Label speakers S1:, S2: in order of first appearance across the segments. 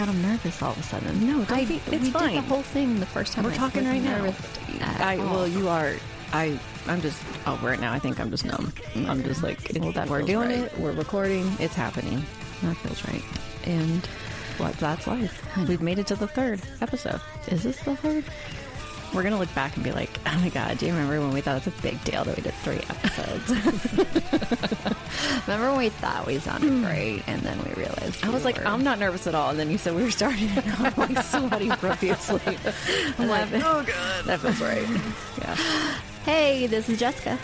S1: got him nervous all of a sudden.
S2: No, don't be, it's
S1: we
S2: fine.
S1: did the whole thing the first time.
S2: We're talking right now.
S1: Well,
S2: you are. I'm just over it now. I think I'm just numb. I'm just like, we're doing it. We're recording. It's happening.
S1: That feels right.
S2: And that's life. We've made it to the 3rd episode.
S1: Is this the 3rd?
S2: We're going to look back and be like, oh my God, do you remember when we thought it was a big deal that we did 3 episodes?
S1: Remember when we thought we sounded great and then we realized
S2: I was like, I'm not nervous at all. And then you said we were starting and I'm like sweating profusely. I'm like, oh God.
S1: That feels right.
S2: Yeah.
S1: Hey, this is Jessica.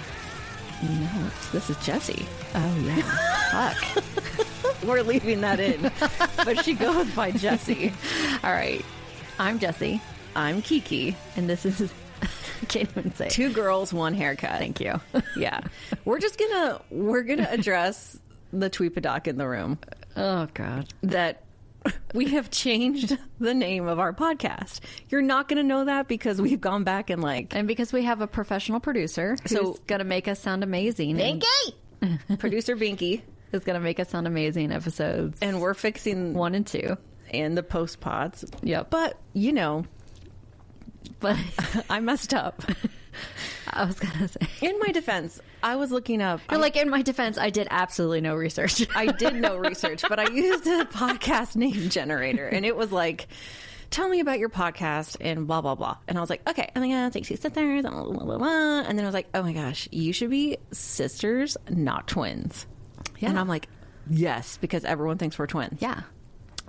S2: No, this is Jessie.
S1: Oh, yeah. Fuck.
S2: We're leaving that in. But she goes by Jessie.
S1: All right. I'm Jessie.
S2: I'm Kiki.
S1: And this is... I can't even say.
S2: 2 girls, 1 haircut.
S1: Thank you.
S2: Yeah. We're gonna address the tweepadoc in the room.
S1: Oh, God.
S2: That we have changed the name of our podcast. You're not going to know that because we've gone back and
S1: And because we have a professional producer who's going to make us sound amazing.
S2: Binky! Producer Binky
S1: is going to make us sound amazing episodes.
S2: And we're fixing
S1: 1 and 2.
S2: And the post pods.
S1: Yep.
S2: But,
S1: But
S2: I messed up.
S1: I was going to say.
S2: In my defense, I was looking up.
S1: You're like, in my defense, I did absolutely no research.
S2: I did no research, but I used a podcast name generator. And it was like, tell me about your podcast and blah, blah, blah. And I was like, okay. And then it's like 2 sisters. Blah, blah, blah, blah. And then I was like, oh my gosh, you should be sisters, not twins.
S1: Yeah.
S2: And I'm like, yes, because everyone thinks we're twins.
S1: Yeah.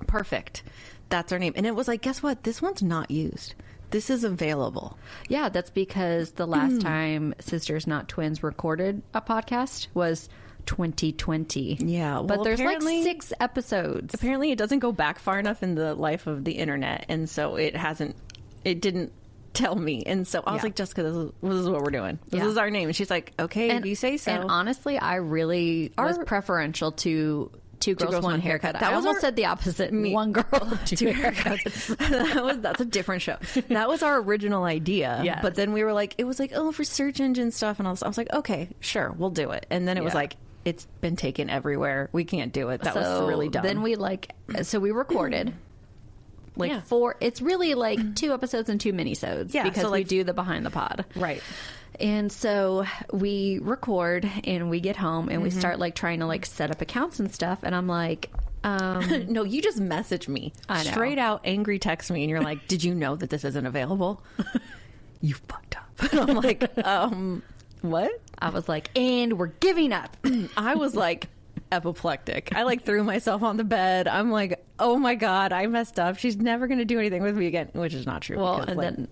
S2: Perfect. That's our name. And it was like, guess what? This one's not used. This is available.
S1: Yeah, that's because the last time Sisters Not Twins recorded a podcast was 2020.
S2: Yeah. Well,
S1: but there's like 6 episodes.
S2: Apparently it doesn't go back far enough in the life of the internet. And so it didn't tell me. And so I was like, Jessica, this is what we're doing. This is our name. And she's like, okay, if you say so.
S1: And honestly, I really was preferential to Two girls, one haircut.
S2: That
S1: I
S2: was
S1: almost said the opposite. One girl, two haircuts.
S2: That's a different show. That was our original idea.
S1: Yes.
S2: But then we were like, it was like, oh, for search engine stuff. And I was like, okay, sure, we'll do it. And then it was like, it's been taken everywhere. We can't do it. That was really dumb.
S1: Then we we recorded. 4, it's really like 2 episodes and 2 minisodes.
S2: Yeah,
S1: because we do the behind the pod.
S2: Right.
S1: And so we record and we get home and we start trying to set up accounts and stuff. And I'm like,
S2: no, you just message me.
S1: I know.
S2: Straight out angry text me. And you're like, did you know that this isn't available? You fucked up. And I'm like, what?
S1: I was like, and we're giving up.
S2: I was like, apoplectic. I threw myself on the bed. I'm like, oh my God, I messed up. She's never going to do anything with me again, which is not true.
S1: Well,
S2: because,
S1: and then,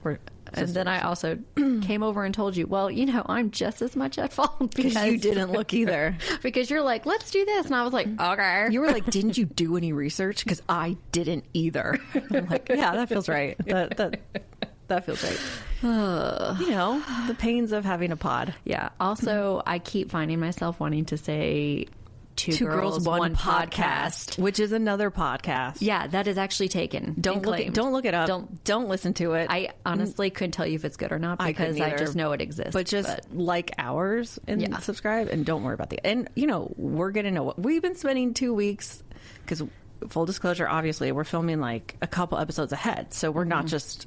S2: we're
S1: and then I also came over and told you, well, I'm just as much at fault
S2: because you didn't look either.
S1: Because you're like, let's do this. And I was like, okay.
S2: You were like, didn't you do any research? Because I didn't either. I'm like, yeah, that feels right. That feels right. The pains of having a pod.
S1: Yeah. Also, I keep finding myself wanting to say two girls, one podcast,
S2: which is another podcast.
S1: Yeah, that is actually taken.
S2: Don't look it up. Don't listen to it.
S1: I honestly couldn't tell you if it's good or not because I just know it exists.
S2: But like ours and subscribe and don't worry about and we're gonna know what we've been spending 2 weeks because full disclosure, obviously we're filming a couple episodes ahead, so we're not just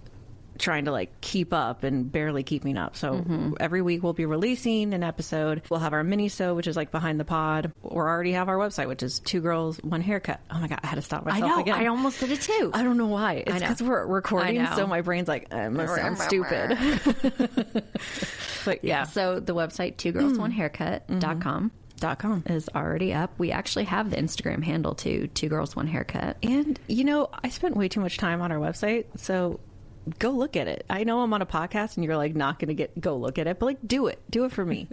S2: trying to keep up and barely keeping up. So every week we'll be releasing an episode. We'll have our mini-so, which is behind the pod. Or already have our website, which is 2 girls, 1 haircut. Oh my God, I had to stop myself again.
S1: I almost did it too.
S2: I don't know why. It's because we're recording, so my brain's like, I'm gonna sound stupid. But yeah.
S1: So the website 2girls1haircut.com is already up. We actually have the Instagram handle too, 2 girls 1 haircut.
S2: And I spent way too much time on our website, so go look at it. I know I'm on a podcast and you're not going to go look at it, but do it for me.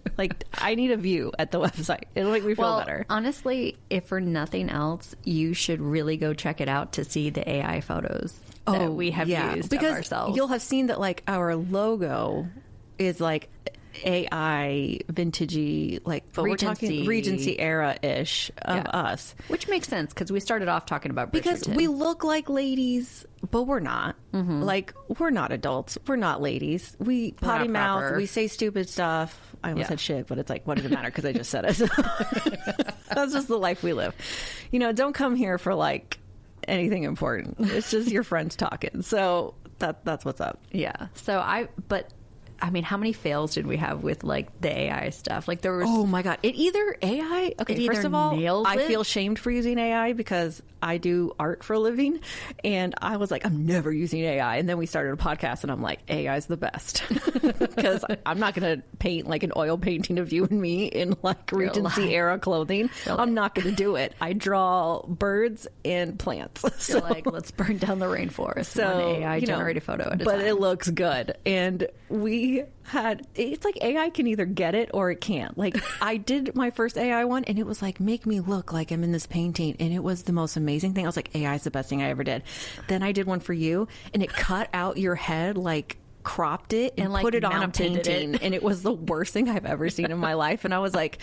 S2: I need a view at the website. It'll make me feel better.
S1: Honestly, if for nothing else, you should really go check it out to see the AI photos that we have used
S2: because
S1: of ourselves.
S2: You'll have seen that our logo is AI vintagey, but we're talking Regency era-ish of us.
S1: Which makes sense because we started off talking about Bridgerton.
S2: Because we look like ladies, but we're not. We're not adults. We're not ladies. We potty mouth.
S1: Proper.
S2: We say stupid stuff. I almost said shit, but it's what does it matter because I just said it. That's just the life we live. Don't come here for anything important. It's just your friends talking. So that's what's up.
S1: Yeah. So I mean, how many fails did we have with like the AI stuff? Like there was.
S2: Oh my God. It either AI. Okay. First of all, I feel shamed for using AI because I do art for a living. And I was like, I'm never using AI. And then we started a podcast and I'm like, AI is the best. Because I'm not going to paint like an oil painting of you and me in like Regency era clothing. I'm not going to do it. I draw birds and plants.
S1: So like, let's burn down the rainforest. So one AI generated photo at a
S2: but
S1: time.
S2: It looks good. And it's like AI can either get it or it can't. Like I did my first AI one and it was like, make me look like I'm in this painting. And it was the most amazing thing. I was like, AI is the best thing I ever did. Then I did one for you and it cut out your head, like cropped it and like put it on a painting. And it was the worst thing I've ever seen in my life. And I was like,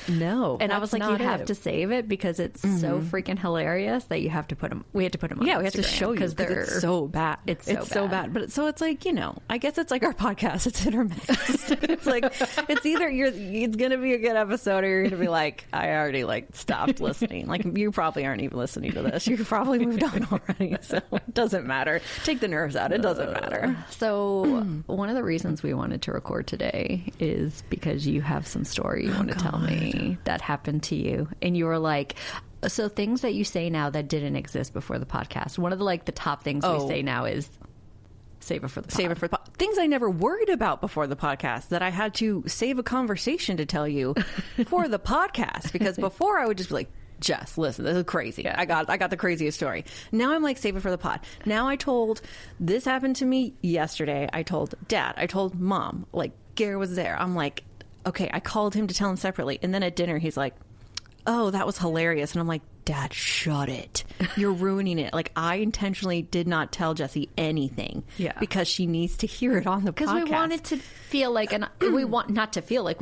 S2: no.
S1: And I was like, you have to save it because it's so freaking hilarious that you have to put them. We had to put them on Instagram.
S2: We have to show you because it's so bad. It's so bad. But it's like, I guess it's like our podcast. It's hit or miss. It's like, it's either it's going to be a good episode or you're going to be like, I already like stopped listening. Like you probably aren't even listening to this. You probably moved on already. So it doesn't matter. Take the nerves out. It doesn't matter.
S1: So one of the reasons we wanted to record today is because you have some story you want to tell me that happened to you. And you were like, so things that you say now that didn't exist before the podcast. One of the top things we say now is save it for the pod.
S2: Save it for the pod. Things I never worried about before the podcast that I had to save a conversation to tell you for the podcast. Because before I would just be like, Jess, listen, this is crazy. Yeah. I got the craziest story. Now I'm like, save it for the pod. Now this happened to me yesterday. I told Dad, I told Mom, like Gary was there. I'm like, okay, I called him to tell him separately. And then at dinner, he's like, oh, that was hilarious. And I'm like, Dad, shut it. You're ruining it. Like I intentionally did not tell Jessie anything because she needs to hear it on the podcast. Because
S1: we wanted to feel like, we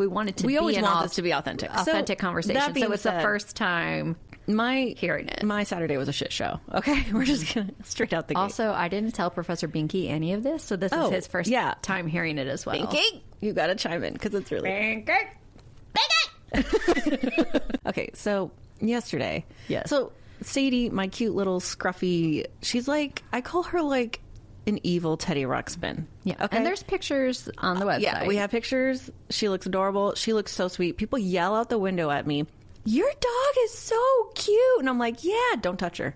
S1: wanted to
S2: always want this to be authentic
S1: conversation. So it's the first time hearing it.
S2: My Saturday was a shit show. Okay, we're just gonna straight out the gate.
S1: Also, I didn't tell Professor Binky any of this, so this is his first time hearing it as well.
S2: Binky, you got to chime in because it's really
S1: Binky.
S2: Okay, so yesterday,
S1: yes.
S2: So Sadie, my cute little scruffy, she's like, I call her like an evil Teddy Ruxpin.
S1: Yeah. Okay. And there's pictures on the website.
S2: Yeah, we have pictures. She looks adorable. She looks so sweet. People yell out the window at me, your dog is so cute. And I'm like, yeah, don't touch her.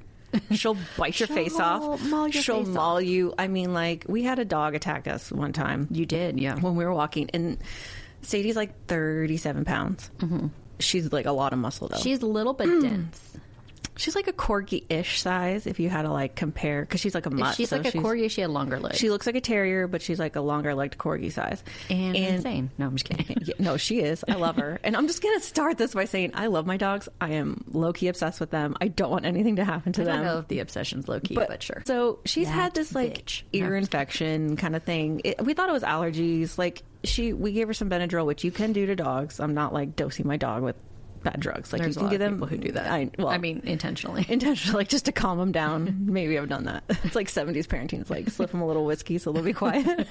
S2: She'll bite your face off. She'll maul you. I mean, like, we had a dog attack us one time.
S1: You did, yeah.
S2: When we were walking. And Sadie's like 37 pounds. Mm-hmm. She's like a lot of muscle, though.
S1: She's a little bit dense.
S2: She's like a corgi-ish size if you had to like compare, because she's like a mutt.
S1: If she's like a corgi, she had longer legs.
S2: She looks like a terrier, but she's like a longer-legged corgi size.
S1: And insane. No, I'm just kidding.
S2: No, she is. I love her. And I'm just going to start this by saying I love my dogs. I am low-key obsessed with them. I don't want anything to happen to them.
S1: I don't know if the obsession's low-key, but sure.
S2: So she's had this like ear infection kind of thing. We thought it was allergies. Like we gave her some Benadryl, which you can do to dogs. I'm not like dosing my dog with bad drugs. Like
S1: there's
S2: you can give them
S1: people who do that. I mean, intentionally,
S2: like just to calm them down. Maybe I've done that. It's like 70s parenting. It's like slip them a little whiskey so they'll be quiet.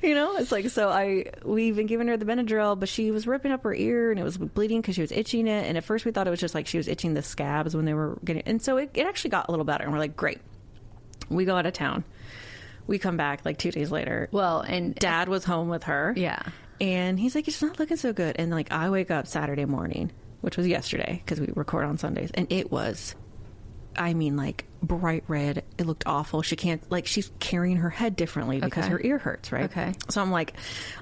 S2: It's like, so we've been giving her the Benadryl, but she was ripping up her ear and it was bleeding because she was itching it. And at first we thought it was just like she was itching the scabs when they were getting, and so it actually got a little better. And we're like, great. We go out of town. We come back like 2 days later.
S1: Well, and
S2: Dad was home with her.
S1: Yeah.
S2: And he's like, it's not looking so good. And like, I wake up Saturday morning, which was yesterday because we record on Sundays. And it was, I mean, like bright red. It looked awful. She can't, like, she's carrying her head differently because her ear hurts, right?
S1: Okay.
S2: So I'm like,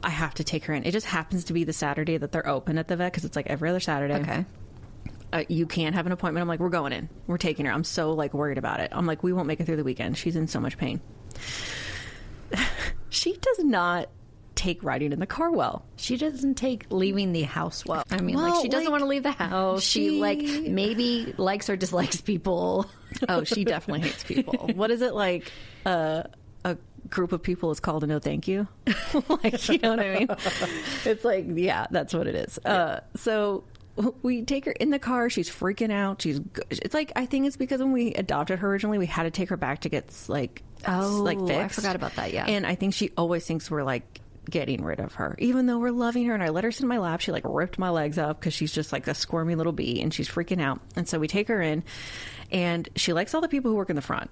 S2: I have to take her in. It just happens to be the Saturday that they're open at the vet because it's like every other Saturday.
S1: Okay.
S2: You can't have an appointment. I'm like, we're going in. We're taking her. I'm so like worried about it. I'm like, we won't make it through the weekend. She's in so much pain. She does not take riding in the car well.
S1: She doesn't take leaving the house well. I mean, like, she doesn't want to leave the house. She like maybe likes or dislikes people.
S2: Oh, she definitely hates people. What is it like? A group of people is called a no thank you. Like, you know what I mean? It's like, yeah, that's what it is. Yeah. So we take her in the car. She's freaking out. It's like, I think it's because when we adopted her originally, we had to take her back to get like fixed.
S1: I forgot about that. Yeah.
S2: And I think she always thinks we're like getting rid of her, even though we're loving her. And I let her sit in my lap. She like ripped my legs up because she's just like a squirmy little bee and she's freaking out. And so we take her in, and she likes all the people who work in the front.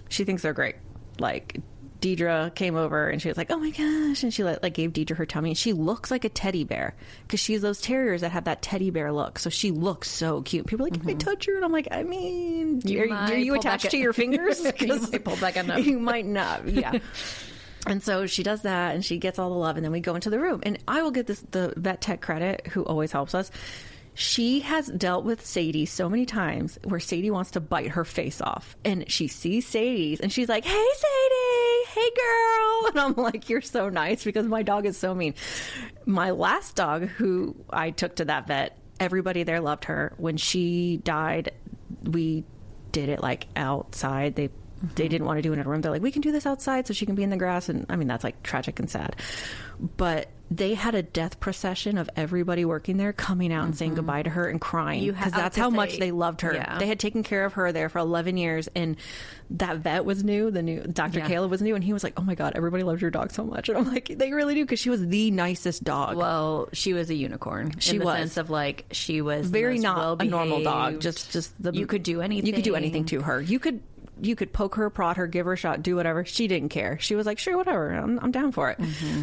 S2: She thinks they're great. Like, Deidre came over and she was like, oh my gosh. And she like gave Deidre her tummy, and she looks like a teddy bear because she's those terriers that have that teddy bear look. So she looks so cute. People are like, can I touch her? And I'm like, I mean, are you attached to your fingers?
S1: You might pull back enough.
S2: You might not. Yeah. And so she does that, and she gets all the love, and then we go into the room. And I will get the vet tech credit, who always helps us. She has dealt with Sadie so many times where Sadie wants to bite her face off, and she sees Sadie's and she's like, hey Sadie, hey girl. And I'm like, you're so nice, because my dog is so mean. My last dog, who I took to that vet, everybody there loved her. When she died, we did it like outside. They didn't want to do it in a room. They're like, we can do this outside so she can be in the grass. And I mean, that's like tragic and sad. But they had a death procession of everybody working there coming out and saying goodbye to her and crying, because that's how much they loved her. Yeah. They had taken care of her there for 11 years. And that vet was new. The new Dr. Caleb was new. And he was like, oh my God, everybody loves your dog so much. And I'm like, they really do, because she was the nicest dog.
S1: Well, she was a unicorn.
S2: She
S1: in the
S2: was.
S1: sense of like, she was
S2: very not
S1: well-behaved.
S2: a normal dog. Just
S1: you could do anything.
S2: You could do anything to her. You could poke her, prod her, give her a shot, do whatever. She didn't care. She was like, sure, whatever. I'm down for it.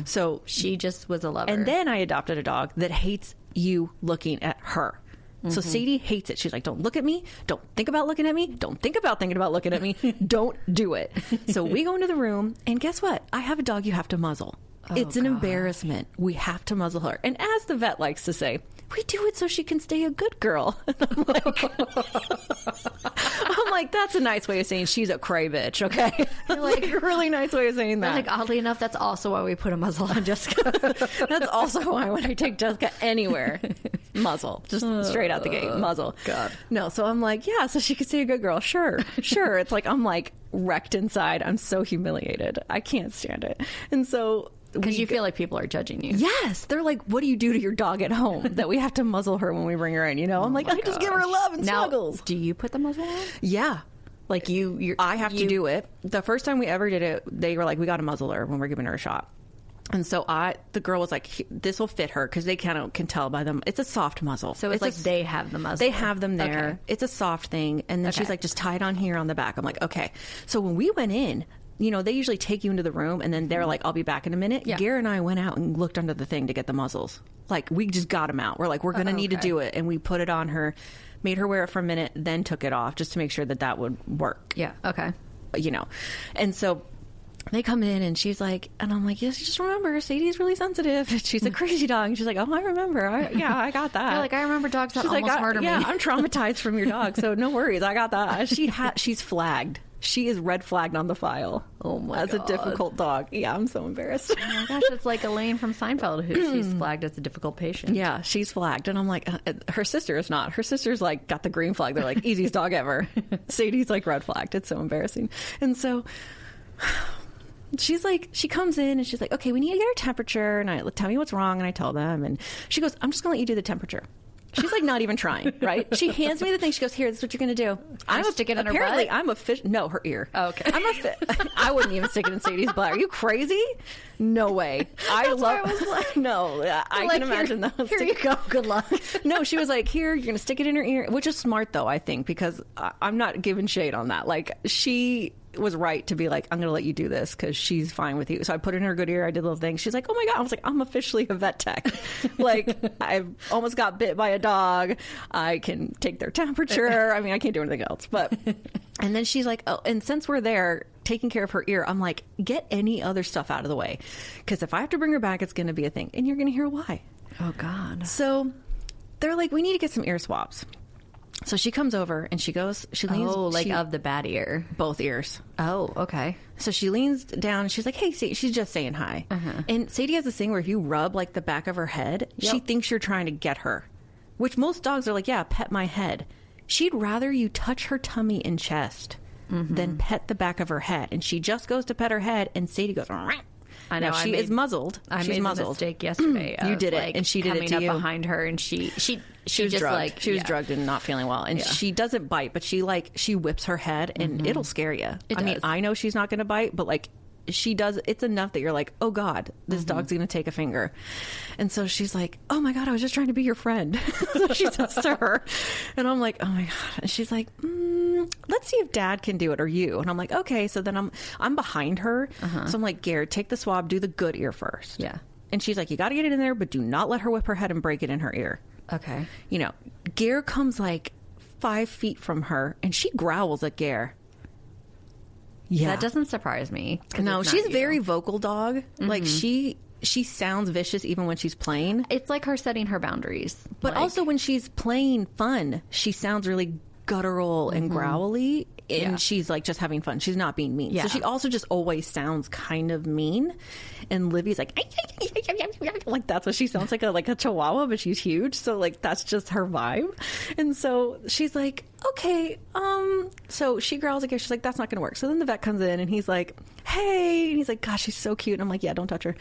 S2: So
S1: she just was a lover.
S2: And then I adopted a dog that hates you looking at her. So Sadie hates it. She's like, don't look at me. Don't think about looking at me. Don't think about thinking about looking at me. Don't do it. So we go into the room, and guess what? I have a dog you have to muzzle. It's an embarrassment. We have to muzzle her. And as the vet likes to say, we do it so she can stay a good girl. And I'm like, that's a nice way of saying she's a cray bitch, okay? You're like, a really nice way of saying that.
S1: Like, oddly enough, that's also why we put a muzzle on Jessica.
S2: That's also why when I take Jessica anywhere, muzzle. Just straight out the gate, muzzle.
S1: God.
S2: No, so I'm like, yeah, so she could stay a good girl. Sure. It's like, I'm like wrecked inside. I'm so humiliated. I can't stand it. And so...
S1: Because you feel like people are judging you.
S2: Yes. They're like, what do you do to your dog at home that we have to muzzle her when we bring her in? You know, I'm like, I just give her love and snuggles.
S1: Do you put the muzzle on?
S2: Yeah. Like I have to do it. The first time we ever did it, they were like, we got to muzzle her when we're giving her a shot. And so the girl was like, this will fit her, because they kind of can tell by them. It's a soft muzzle.
S1: So it's like they have the muzzle.
S2: They have them there.
S1: Okay.
S2: It's a soft thing. And then she's like, just tie it on here on the back. I'm like, okay. So when we went in, you know, they usually take you into the room and then they're like, I'll be back in a minute. Yeah. Gare and I went out and looked under the thing to get the muzzles. Like, we just got them out. We're like, we're going to need to do it. And we put it on her, made her wear it for a minute, then took it off just to make sure that would work.
S1: Yeah. Okay.
S2: You know, and so they come in and she's like, and I'm like, yes, just remember, Sadie's really sensitive. She's a crazy dog. And she's like, oh, I remember. I got that.
S1: You're like, I remember dogs that almost murder me.
S2: Yeah, I'm traumatized from your dog, so no worries. I got that. She's flagged. She is red flagged on the file.
S1: Oh my God.
S2: As a difficult dog. Yeah, I'm so embarrassed.
S1: Oh my gosh, it's like Elaine from Seinfeld, who she's flagged as a difficult patient.
S2: Yeah, she's flagged. And I'm like, her sister is not. Her sister's like got the green flag. They're like, easiest dog ever. Sadie's like red flagged. It's so embarrassing. And so she's like, she comes in and she's like, okay, we need to get her temperature. And I tell me what's wrong. And I tell them. And she goes, I'm just going to let you do the temperature. She's like not even trying, right? She hands me the thing. She goes, here, this is what you're going to do.
S1: I'm going to stick it in her butt?
S2: Apparently, I'm a fish. No, her ear.
S1: Oh, okay.
S2: I wouldn't even stick it in Sadie's butt. Are you crazy? No way. I was like, no, I can imagine that.
S1: Here you go. Good luck.
S2: No, she was like, here, you're going to stick it in her ear, which is smart, though, I think, because I'm not giving shade on that. Like, she was right to be like, I'm going to let you do this because she's fine with you. So I put it in her good ear. I did a little thing. She's like, oh my God. I was like, I'm officially a vet tech. Like, I've almost got bit by a dog. I can take their temperature. I mean, I can't do anything else. But, and then she's like, oh, and since we're there taking care of her ear, I'm like, get any other stuff out of the way. Because if I have to bring her back, it's going to be a thing. And you're going to hear why.
S1: Oh God.
S2: So they're like, we need to get some ear swabs. So she comes over and she leans.
S1: Oh, like of the bad ear.
S2: Both ears.
S1: Oh, okay.
S2: So she leans down and she's like, hey, Sadie. She's just saying hi. And Sadie has this thing where if you rub like the back of her head, she thinks you're trying to get her. Which most dogs are like, yeah, pet my head. She'd rather you touch her tummy and chest than pet the back of her head. And she just goes to pet her head and Sadie goes, Rah.
S1: I know.
S2: Now, she is muzzled.
S1: She's made a mistake yesterday.
S2: You did it, and she did it to you.
S1: Coming up behind her, and she was
S2: just
S1: drugged.
S2: Like she was drugged and not feeling well, and she doesn't bite, but she whips her head, and it'll scare you.
S1: I
S2: mean, I know she's not going to bite, but like she does, it's enough that you're like, oh God, this dog's going to take a finger. And so she's like, oh my God, I was just trying to be your friend. So she says to her, and I'm like, oh my God. And she's like, let's see if Dad can do it or you. And I'm like, okay. So then I'm behind her. So I'm like, Garrett, take the swab, do the good ear first.
S1: Yeah.
S2: And she's like, you got to get it in there, but do not let her whip her head and break it in her ear.
S1: Okay.
S2: You know, Gare comes like 5 feet from her and she growls at Gare. Yeah.
S1: That doesn't surprise me.
S2: No, she's a very vocal dog. Like she sounds vicious even when she's playing.
S1: It's like her setting her boundaries.
S2: But also when she's playing fun, she sounds really guttural and growly. And she's like just having fun. She's not being mean.
S1: Yeah.
S2: So she also just always sounds kind of mean. And Livy's like that's what she sounds like a chihuahua, but she's huge. So like that's just her vibe. And so she's like, okay, so she growls again. She's like, that's not gonna work. So then the vet comes in and he's like, hey, and he's like, gosh, she's so cute. And I'm like, yeah, don't touch her.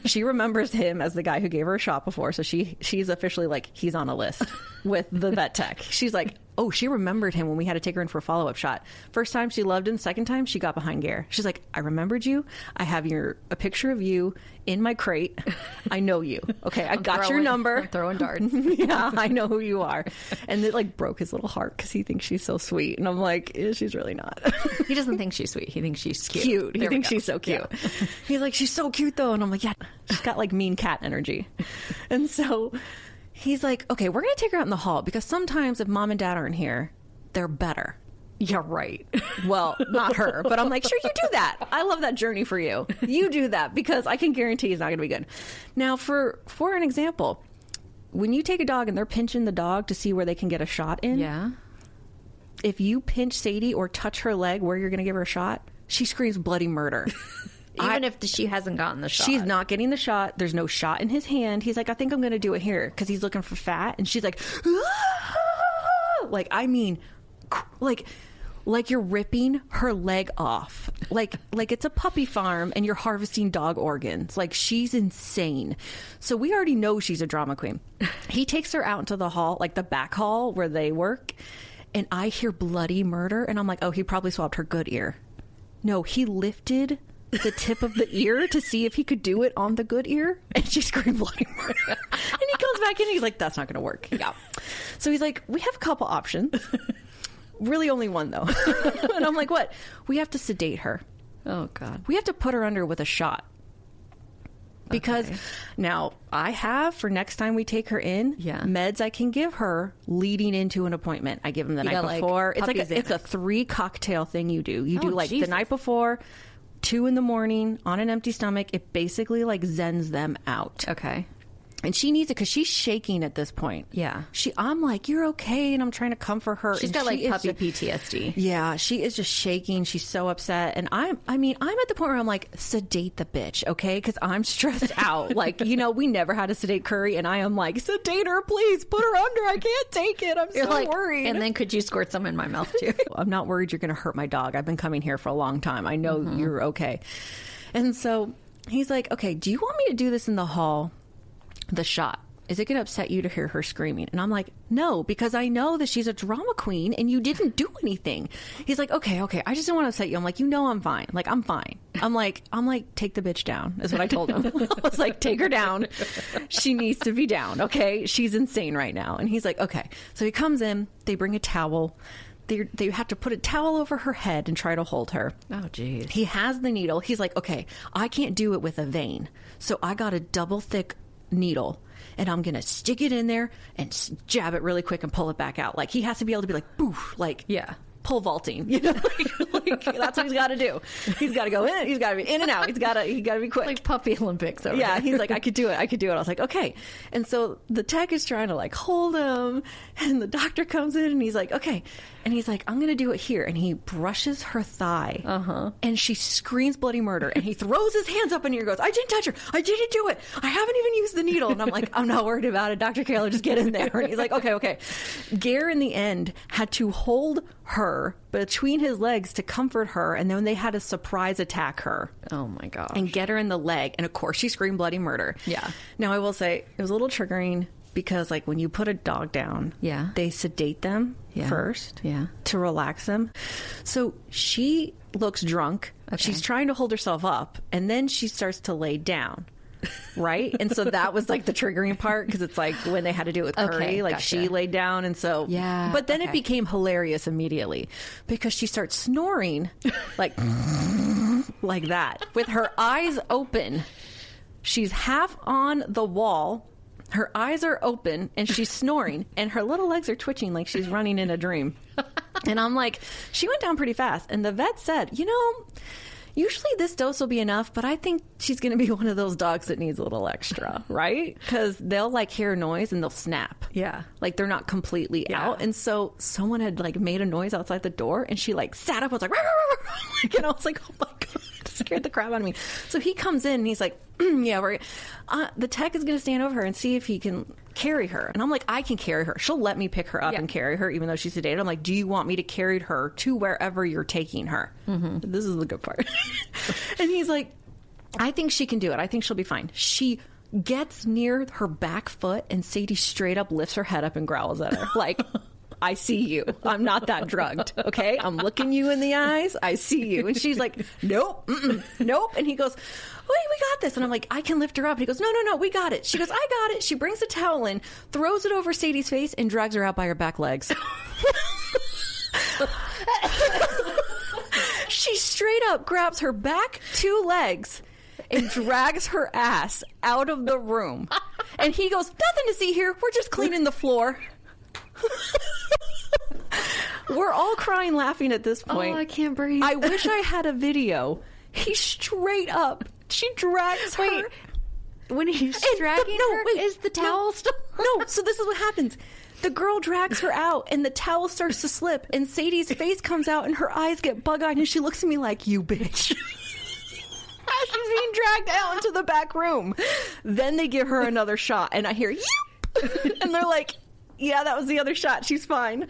S2: She remembers him as the guy who gave her a shot before. So she's officially like, he's on a list with the vet tech. She's like, oh, she remembered him when we had to take her in for a follow-up shot. First time she loved him. Second time she got behind Gare. She's like, I remembered you. I have a picture of you in my crate. I know you. Okay, I got your number.
S1: I'm throwing darts.
S2: Yeah, I know who you are. And it like broke his little heart because he thinks she's so sweet. And I'm like, she's really not.
S1: He doesn't think she's sweet. He thinks she's cute.
S2: He thinks she's so cute. Yeah. He's like, she's so cute though. And I'm like, yeah, she's got like mean cat energy. And so he's like, okay, we're going to take her out in the hall because sometimes if Mom and Dad aren't here, they're better.
S1: Yeah, right.
S2: Well, not her, but I'm like, sure, you do that. I love that journey for you. You do that because I can guarantee it's not going to be good. Now, for an example, when you take a dog and they're pinching the dog to see where they can get a shot in.
S1: Yeah.
S2: If you pinch Sadie or touch her leg where you're going to give her a shot, she screams bloody murder.
S1: Even if she hasn't gotten the shot.
S2: She's not getting the shot. There's no shot in his hand. He's like, I think I'm going to do it here because he's looking for fat. And she's like, ah! Like, I mean, like you're ripping her leg off. Like it's a puppy farm and you're harvesting dog organs. Like she's insane. So we already know she's a drama queen. He takes her out into the hall, like the back hall where they work. And I hear bloody murder. And I'm like, oh, he probably swabbed her good ear. No, he lifted the tip of the ear to see if he could do it on the good ear. And she screamed bloody murder. And he comes back in and he's like, that's not going to work. Yeah. So he's like, we have a couple options. Really only one though. And I'm like, what? We have to sedate her.
S1: Oh God.
S2: We have to put her under with a shot. Because now I have, for next time we take her in, meds I can give her leading into an appointment. I give them the night before. It's a 3 cocktail thing you do. You do like the night before, 2 in the morning on an empty stomach. It basically like zens them out.
S1: Okay.
S2: And she needs it because she's shaking at this point.
S1: Yeah.
S2: I'm like, you're okay. And I'm trying to comfort her.
S1: She's got like puppy PTSD.
S2: Yeah. She is just shaking. She's so upset. And I'm at the point where I'm like, sedate the bitch. Okay. Because I'm stressed out. Like, we never had to sedate Curry. And I am like, sedate her, please. Put her under. I can't take it. I'm so worried.
S1: And then could you squirt some in my mouth too?
S2: I'm not worried you're going to hurt my dog. I've been coming here for a long time. I know you're okay. And so he's like, okay, do you want me to do this in the hall? The shot. Is it going to upset you to hear her screaming? And I'm like, no, because I know that she's a drama queen and you didn't do anything. He's like, okay. I just don't want to upset you. I'm like, I'm fine. Like, I'm fine. I'm like, take the bitch down is what I told him. I was like, take her down. She needs to be down. Okay. She's insane right now. And he's like, okay. So he comes in, they bring a towel. They have to put a towel over her head and try to hold her.
S1: Oh, geez.
S2: He has the needle. He's like, okay, I can't do it with a vein. So I got a double thick needle and I'm gonna stick it in there and jab it really quick and pull it back out. Like he has to be able to be like boof, like pole vaulting, like that's what he's got to do. He's got to go in, he's got to be in and out, he's got to be quick,
S1: like puppy Olympics over
S2: there.
S1: He's
S2: like, I could do it. I was like, okay. And so the tech is trying to like hold him and the doctor comes in and he's like, okay. And he's like, I'm gonna do it here. And he brushes her thigh and she screams bloody murder and he throws his hands up in the air and goes, I didn't touch her, I didn't do it, I haven't even used the needle. And I'm like, I'm not worried about it, Dr. Kaler, just get in there. And he's like, okay. Gare in the end had to hold her between his legs to comfort her, and then they had to surprise attack her.
S1: Oh my gosh.
S2: And get her in the leg, and of course she screamed bloody murder.
S1: Yeah.
S2: Now I will say it was a little triggering because like when you put a dog down, they sedate them first to relax them. So she looks drunk. Okay. She's trying to hold herself up, and then she starts to lay down. Right? And so that was like the triggering part, because it's like when they had to do it with Curry, like she laid down, and so but then it became hilarious immediately because she starts snoring like like that with her eyes open. She's half on the wall, her eyes are open, and she's snoring, and her little legs are twitching like she's running in a dream. And I'm like, she went down pretty fast, and the vet said, you know, usually this dose will be enough, but I think she's going to be one of those dogs that needs a little extra, right? Because they'll like hear a noise and they'll snap. Yeah. Like they're not completely out. And so someone had like made a noise outside the door, and she like sat up and was like, rah, rah, rah, rah. And I was like, oh my God, it scared the crap out of me. So he comes in and he's like, yeah, the tech is going to stand over her and see if he can carry her. And I'm like, I can carry her. She'll let me pick her up and carry her, even though she's sedated. I'm like, do you want me to carry her to wherever you're taking her? Mm-hmm. This is the good part. And he's like, I think she can do it. I think she'll be fine. She gets near her back foot, and Sadie straight up lifts her head up and growls at her. Like, I see you. I'm not that drugged. Okay. I'm looking you in the eyes. I see you. And she's like, nope, nope. And he goes, wait, we got this. And I'm like, I can lift her up. And he goes, no, we got it. She goes, I got it. She brings the towel in, throws it over Sadie's face, and drags her out by her back legs. She straight up grabs her back 2 legs and drags her ass out of the room. And he goes, nothing to see here. We're just cleaning the floor. We're all crying laughing at this point.
S1: Oh, I can't breathe.
S2: I wish I had a video. He straight up, she drags her.
S1: When he's dragging her, is the towel still?
S2: No, so this is what happens. The girl drags her out, and the towel starts to slip, and Sadie's face comes out, and her eyes get bug-eyed, and she looks at me like, you bitch. As she's being dragged out into the back room. Then they give her another shot, and I hear, yoop! And they're like, yeah, that was the other shot. She's fine.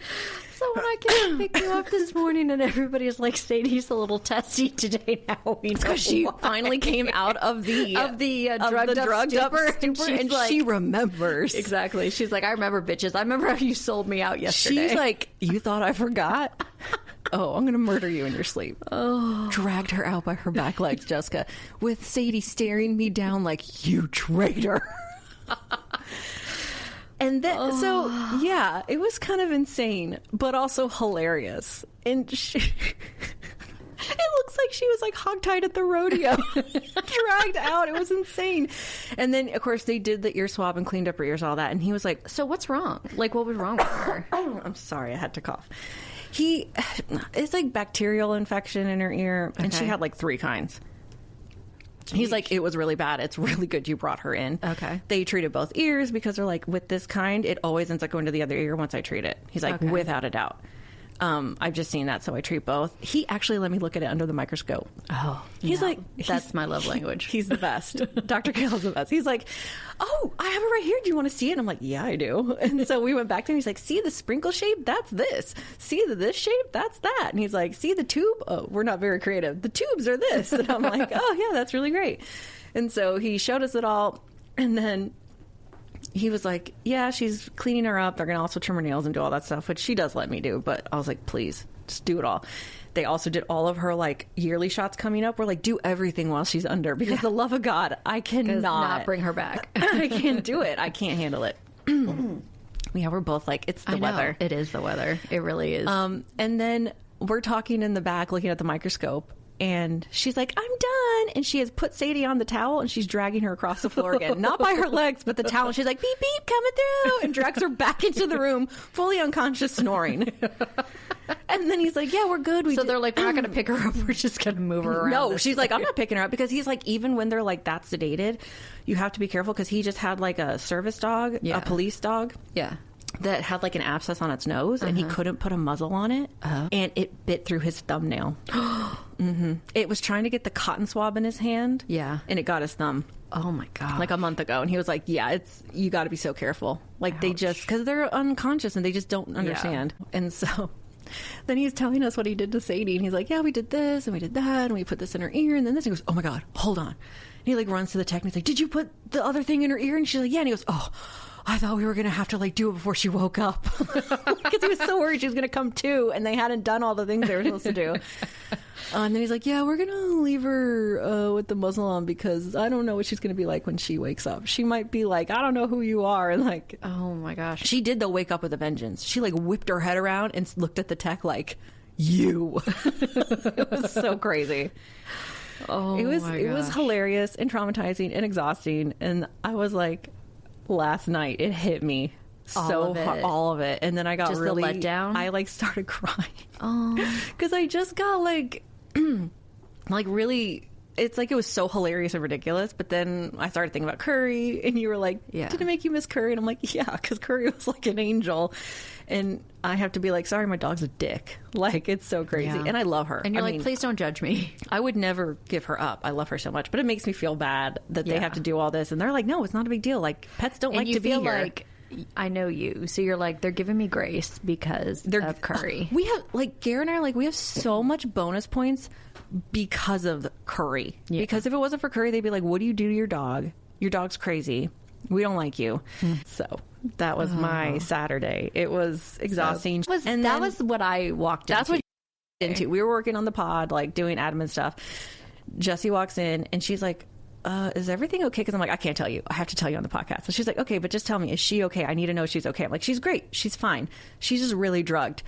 S1: So when I came to pick you up this morning, and everybody's like, Sadie's a little testy today now.
S2: Because she finally came out of the
S1: drugged up stupor,
S2: and like, she remembers.
S1: Exactly. She's like, I remember, bitches. I remember how you sold me out yesterday.
S2: She's like, you thought I forgot? Oh, I'm going to murder you in your sleep. Oh. Dragged her out by her back legs, Jessica, with Sadie staring me down like, you traitor. And then, so, yeah, it was kind of insane, but also hilarious. And it looks like she was like hogtied at the rodeo, dragged out. It was insane. And then, of course, they did the ear swab and cleaned up her ears, all that. And he was like,
S1: so what's wrong? Like, what was wrong with her?
S2: I'm sorry, I had to cough. It's like bacterial infection in her ear, and she had like 3 kinds. He's like, it was really bad. It's really good you brought her in. Okay. They treated both ears because they're like, with this kind, it always ends up going to the other ear once I treat it. He's like, without a doubt. I've just seen that, so I treat both. He actually let me look at it under the microscope. Oh, he's like,
S1: that's my love language.
S2: He's the best. Dr. Kale's the best. He's like, oh, I have it right here. Do you want to see it? And I'm like, yeah, I do. And so we went back to him. He's like, see the sprinkle shape? That's this. See this shape? That's that. And he's like, see the tube? Oh, we're not very creative. The tubes are this. And I'm like, oh yeah, that's really great. And so he showed us it all, and then he was like, yeah, she's cleaning her up. They're going to also trim her nails and do all that stuff, which she does let me do. But I was like, please, just do it all. They also did all of her like yearly shots coming up. We're like, do everything while she's under, because the love of God, I cannot
S1: not bring her back.
S2: I can't do it. I can't handle it. Yeah, we're both like, it's the weather.
S1: It is the weather. It really is.
S2: And then we're talking in the back, looking at the microscope. And she's like, I'm done. And she has put Sadie on the towel, and she's dragging her across the floor again. Not by her legs, but the towel. And she's like, beep, beep, coming through. And drags her back into the room, fully unconscious, snoring. And then he's like, yeah, we're good.
S1: So they're like, we're not going to pick her up. We're just going to move her around.
S2: No, she's like, I'm not picking her up. Because he's like, even when they're like that sedated, you have to be careful, because he just had like a service dog, a police dog. Yeah. That had like an abscess on its nose, and he couldn't put a muzzle on it, and it bit through his thumbnail. It was trying to get the cotton swab in his hand, and it got his thumb.
S1: Oh my God.
S2: Like a month ago. And he was like, yeah, you got to be so careful. Like they just, because they're unconscious and they just don't understand. And so then he's telling us what he did to Sadie, and he's like, yeah, we did this and we did that, and we put this in her ear, and then this. He goes, oh my God, hold on. And he like runs to the tech, and he's like, did you put the other thing in her ear? And she's like, yeah. And he goes, oh, I thought we were going to have to like do it before she woke up. Because he was so worried she was going to come to, and they hadn't done all the things they were supposed to do. And then he's like, yeah, we're going to leave her with the muzzle on because I don't know what she's going to be like when she wakes up. She might be like, I don't know who you are. And like,
S1: oh my gosh.
S2: She did though wake up with a vengeance. She like whipped her head around and looked at the tech like, you. It was so crazy.
S1: Oh,
S2: it was hilarious and traumatizing and exhausting. And I was like, last night it hit me so hard, all of it. And then I got
S1: just
S2: really
S1: let down.
S2: I like started crying.
S1: Oh,
S2: because I just got like really. It's like it was so hilarious and ridiculous, but then I started thinking about Curry, and you were like, did it make you miss Curry? And I'm like, yeah, because Curry was like an angel, and I have to be like, sorry, my dog's a dick. Like, it's so crazy. And I love her.
S1: And you're like, please don't judge me.
S2: I would never give her up. I love her so much, but it makes me feel bad that they have to do all this, and they're like, no, it's not a big deal. Like, pets don't like to be here.
S1: Like, I know you, so you're like, they're giving me grace because of Curry.
S2: We have like Gare and I are like, we have so much bonus points because of Curry. Yeah. Because if it wasn't for Curry, they'd be like, what do you do to your dog? Your dog's crazy. We don't like you. So that was my Saturday. It was exhausting.
S1: That was what I walked into.
S2: That's what into. We were working on the pod, like doing admin stuff. Jessie walks in and she's like, is everything okay? Because I'm like, I can't tell you. I have to tell you on the podcast. So she's like, okay, but just tell me, is she okay? I need to know she's okay. I'm like, she's great. She's fine. She's just really drugged.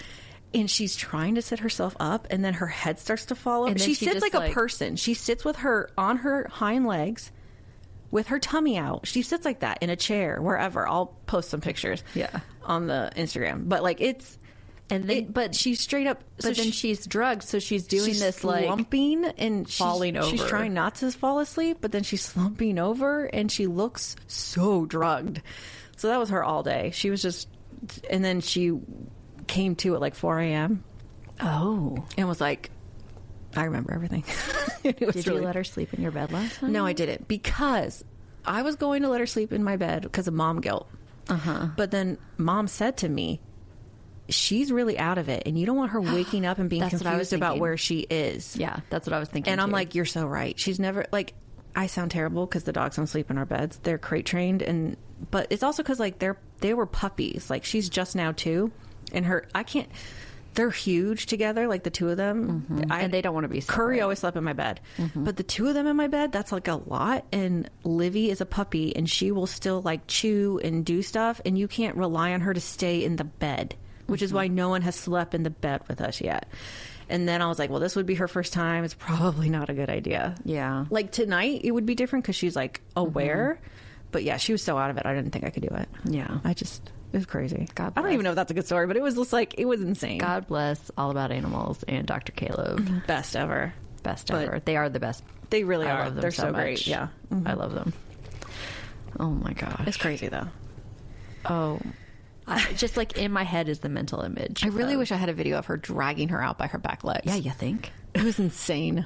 S2: And she's trying to sit herself up, and then her head starts to fall over. She sits like a person. She sits with her on her hind legs with her tummy out. She sits like that in a chair, wherever. I'll post some pictures on the Instagram. But like it's...
S1: And then,
S2: but she's straight up.
S1: But then she's drugged, so she's doing this like
S2: slumping and
S1: falling over.
S2: She's trying not to fall asleep, but then she's slumping over, and she looks so drugged. So that was her all day. She was just, and then she came to at like 4 a.m.
S1: Oh,
S2: and was like, I remember everything.
S1: Did you let her sleep in your bed last night?
S2: No, I didn't, because I was going to let her sleep in my bed because of mom guilt. But then mom said to me, she's really out of it, and you don't want her waking up and being confused about where she is.
S1: Yeah, that's what I was thinking.
S2: And I'm like, you're so right. She's never, like, I sound terrible because the dogs don't sleep in our beds. They're crate trained, but it's also because like they were puppies. Like, she's just now 2, and they're huge together, like the two of them.
S1: And they don't want to be separate.
S2: Curry always slept in my bed, but the two of them in my bed, that's like a lot. And Livy is a puppy, and she will still like chew and do stuff, and you can't rely on her to stay in the bed, which is why no one has slept in the bed with us yet. And then I was like, well, this would be her first time. It's probably not a good idea.
S1: Yeah.
S2: Like tonight, it would be different because she's like aware. But yeah, she was so out of it, I didn't think I could do it.
S1: Yeah.
S2: It was crazy.
S1: God bless.
S2: I don't even know if that's a good story, but it was just like, it was insane.
S1: God bless All About Animals and Dr. Caleb.
S2: Best ever.
S1: Best ever. They are the best.
S2: They really are.
S1: Love them
S2: They're so great. Yeah.
S1: I love them. Oh my gosh.
S2: It's crazy though.
S1: Oh, just like in my head is the mental image.
S2: I really wish I had a video of her dragging her out by her back legs.
S1: Yeah, you think?
S2: It was insane.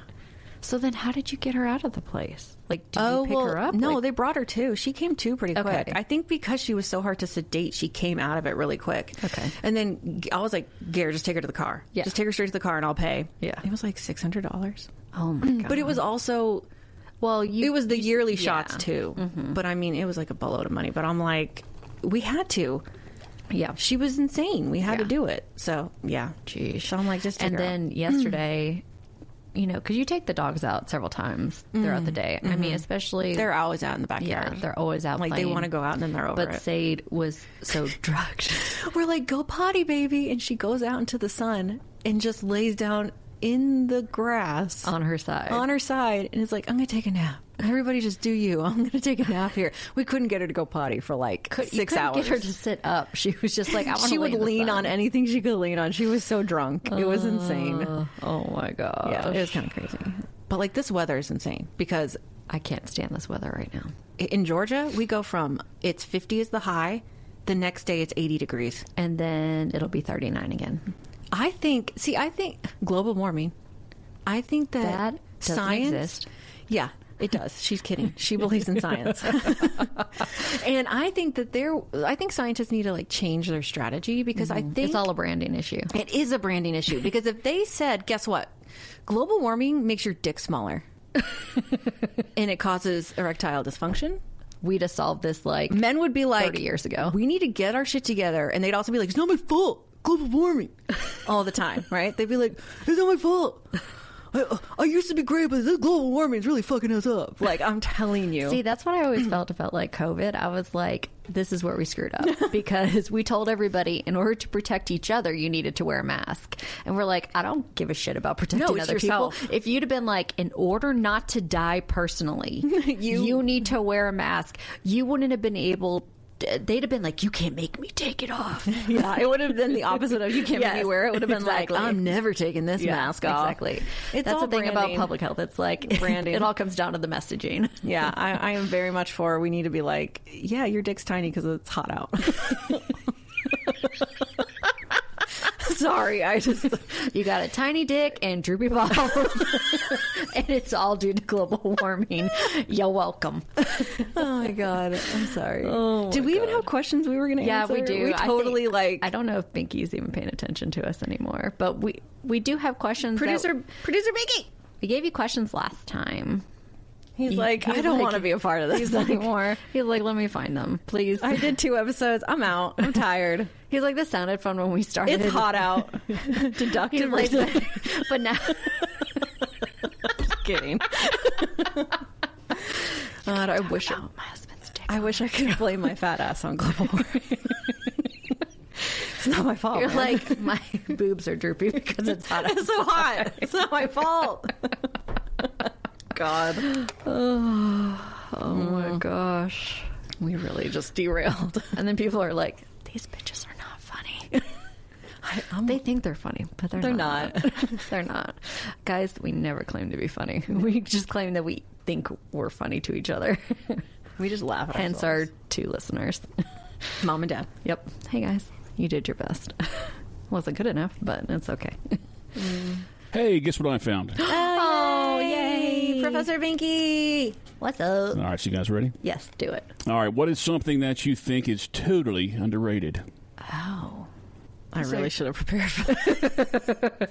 S1: So then how did you get her out of the place? Like, did you pick her up?
S2: No,
S1: like,
S2: they brought her too. She came to pretty quick. I think because she was so hard to sedate, she came out of it really quick.
S1: Okay.
S2: And then I was like, Gare, just take her to the car. Yeah. Just take her straight to the car and I'll pay.
S1: Yeah.
S2: It was like $600.
S1: Oh my God.
S2: But it was also...
S1: Well,
S2: it was the yearly shots too. But I mean, it was like a boatload of money. But I'm like, we had to. Yeah. She was insane. We had to do it. So, yeah.
S1: Jeez.
S2: So I'm like, just take her
S1: then
S2: out.
S1: Yesterday... You know, because you take the dogs out several times throughout the day. I mean, especially...
S2: They're always out in the backyard.
S1: Yeah, they're always out
S2: like,
S1: playing.
S2: they want to go out and then they're over
S1: But Sade was so drugged.
S2: We're like, go potty, baby. And she goes out into the sun and just lays down in the grass.
S1: On her side.
S2: And it's like, I'm going to take a nap. Everybody just do you. I'm going to take a nap here. We couldn't get her to go potty for like 6 hours.
S1: Get her to sit up. She was just like, I want to
S2: She would lean on anything she could lean on. She was so drunk. It was insane.
S1: Oh my God.
S2: Yeah, it was kind of crazy. But like, this weather is insane because
S1: I can't stand this weather right now.
S2: In Georgia, we go from it's 50 is the high. The next day it's 80 degrees.
S1: And then it'll be 39 again.
S2: I think global warming. I think that science
S1: exist.
S2: Yeah, it does. She's kidding. She believes in science. And I think that scientists need to like change their strategy because I think
S1: it's all a branding issue.
S2: It is a branding issue because if they said, guess what? Global warming makes your dick smaller and it causes erectile dysfunction
S1: we'd have solved this like
S2: men would be like
S1: 30 years ago.
S2: We need to get our shit together, and they'd also be like, it's not my fault, global warming, all the time, right? They'd be like, it's not my fault. I used to be great, but this global warming is really fucking us up. Like, I'm telling you.
S1: See, that's what I always felt about like COVID. I was like, this is where we screwed up, because we told everybody in order to protect each other, you needed to wear a mask. And we're like, I don't give a shit about protecting other
S2: yourself.
S1: people. If you'd have been like, in order not to die personally, you need to wear a mask, you wouldn't have been able. They'd have been like, you can't make me take it off.
S2: Yeah, it would have been the opposite of you can't make me wear it. It would have been like, I'm never taking this mask off.
S1: Exactly. That's the thing about public health. It's like branding. It all comes down to the messaging.
S2: Yeah, I am very much for, we need to be like, yeah, your dick's tiny because it's hot out. Sorry,
S1: you got a tiny dick and droopy balls, and it's all due to global warming. You're welcome.
S2: Oh my god, I'm sorry.
S1: Oh,
S2: did we even have questions we were going to answer?
S1: Yeah, we do.
S2: We totally
S1: I don't know if Binky's even paying attention to us anymore, but we do have questions.
S2: Producer Binky,
S1: we gave you questions last time.
S2: He's like, I don't want to be a part of this anymore.
S1: He's like, let me find them, please.
S2: I did 2 episodes. I'm out. I'm tired.
S1: He's like, this sounded fun when we started.
S2: It's hot out. Deductive reason.
S1: But now.
S2: Just kidding. God, I wish
S1: my husband's dick.
S2: I wish I could blame my fat ass on global warming. It's not my fault.
S1: You're like, my boobs are droopy because it's hot.
S2: It's so hot. It's not my fault. God.
S1: Oh my gosh.
S2: We really just derailed.
S1: And then people are like, these bitches are not funny. They think they're funny, but they're not. They're not. Guys, we never claim to be funny. We just claim that we think we're funny to each other.
S2: We just laugh at
S1: Hence
S2: ourselves.
S1: our 2 listeners.
S2: Mom and Dad.
S1: Yep. Hey guys, you did your best. Wasn't good enough, but it's okay.
S3: Hey, guess what I found?
S1: Oh, yay!
S2: Professor Binky!
S1: What's up?
S3: All right, so you guys ready?
S1: Yes, do it.
S3: All right, what is something that you think is totally underrated?
S1: Oh.
S2: I really should have prepared for that.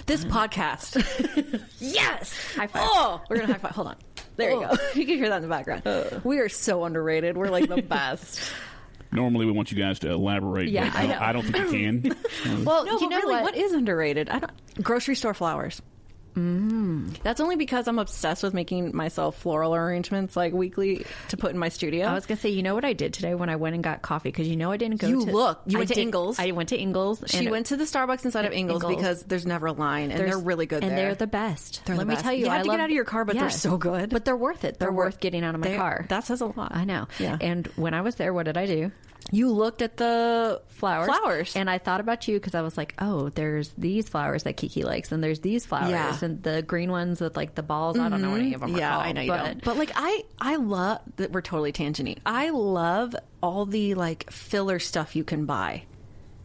S2: This podcast.
S1: Yes! High five.
S2: Oh! We're going to high five. Hold on. There you go. You can hear that in the background. We are so underrated. We're like the best.
S3: Normally, we want you guys to elaborate.
S1: Yeah,
S3: but I don't think you can.
S1: Well,
S2: No,
S1: you know
S2: really,
S1: what?
S2: what is underrated? Grocery store flowers. That's only because I'm obsessed with making myself floral arrangements like weekly to put in my studio.
S1: I was going to say, you know what I did today when I went and got coffee? Because you know I didn't go
S2: You
S1: to...
S2: went to Ingles.
S1: I went to Ingles.
S2: She went to the Starbucks inside of Ingles because there's never a line, and they're really good
S1: and
S2: there.
S1: they're the best.
S2: They're
S1: Let
S2: the
S1: me
S2: best.
S1: tell you,
S2: You have to
S1: I
S2: get out of your car, but they're so good.
S1: But they're worth it. They're worth getting out of my car.
S2: That says a lot.
S1: I know.
S2: Yeah.
S1: And when I was there, what did I do?
S2: You looked at the
S1: flowers. And I thought about you because I was like, oh, there's these flowers that Kiki likes, and there's these flowers,
S2: Yeah.
S1: and the green ones with like the balls. I don't know what any of them are called.
S2: I know you don't. But like, I love that we're totally tangenty. I love all the like filler stuff you can buy.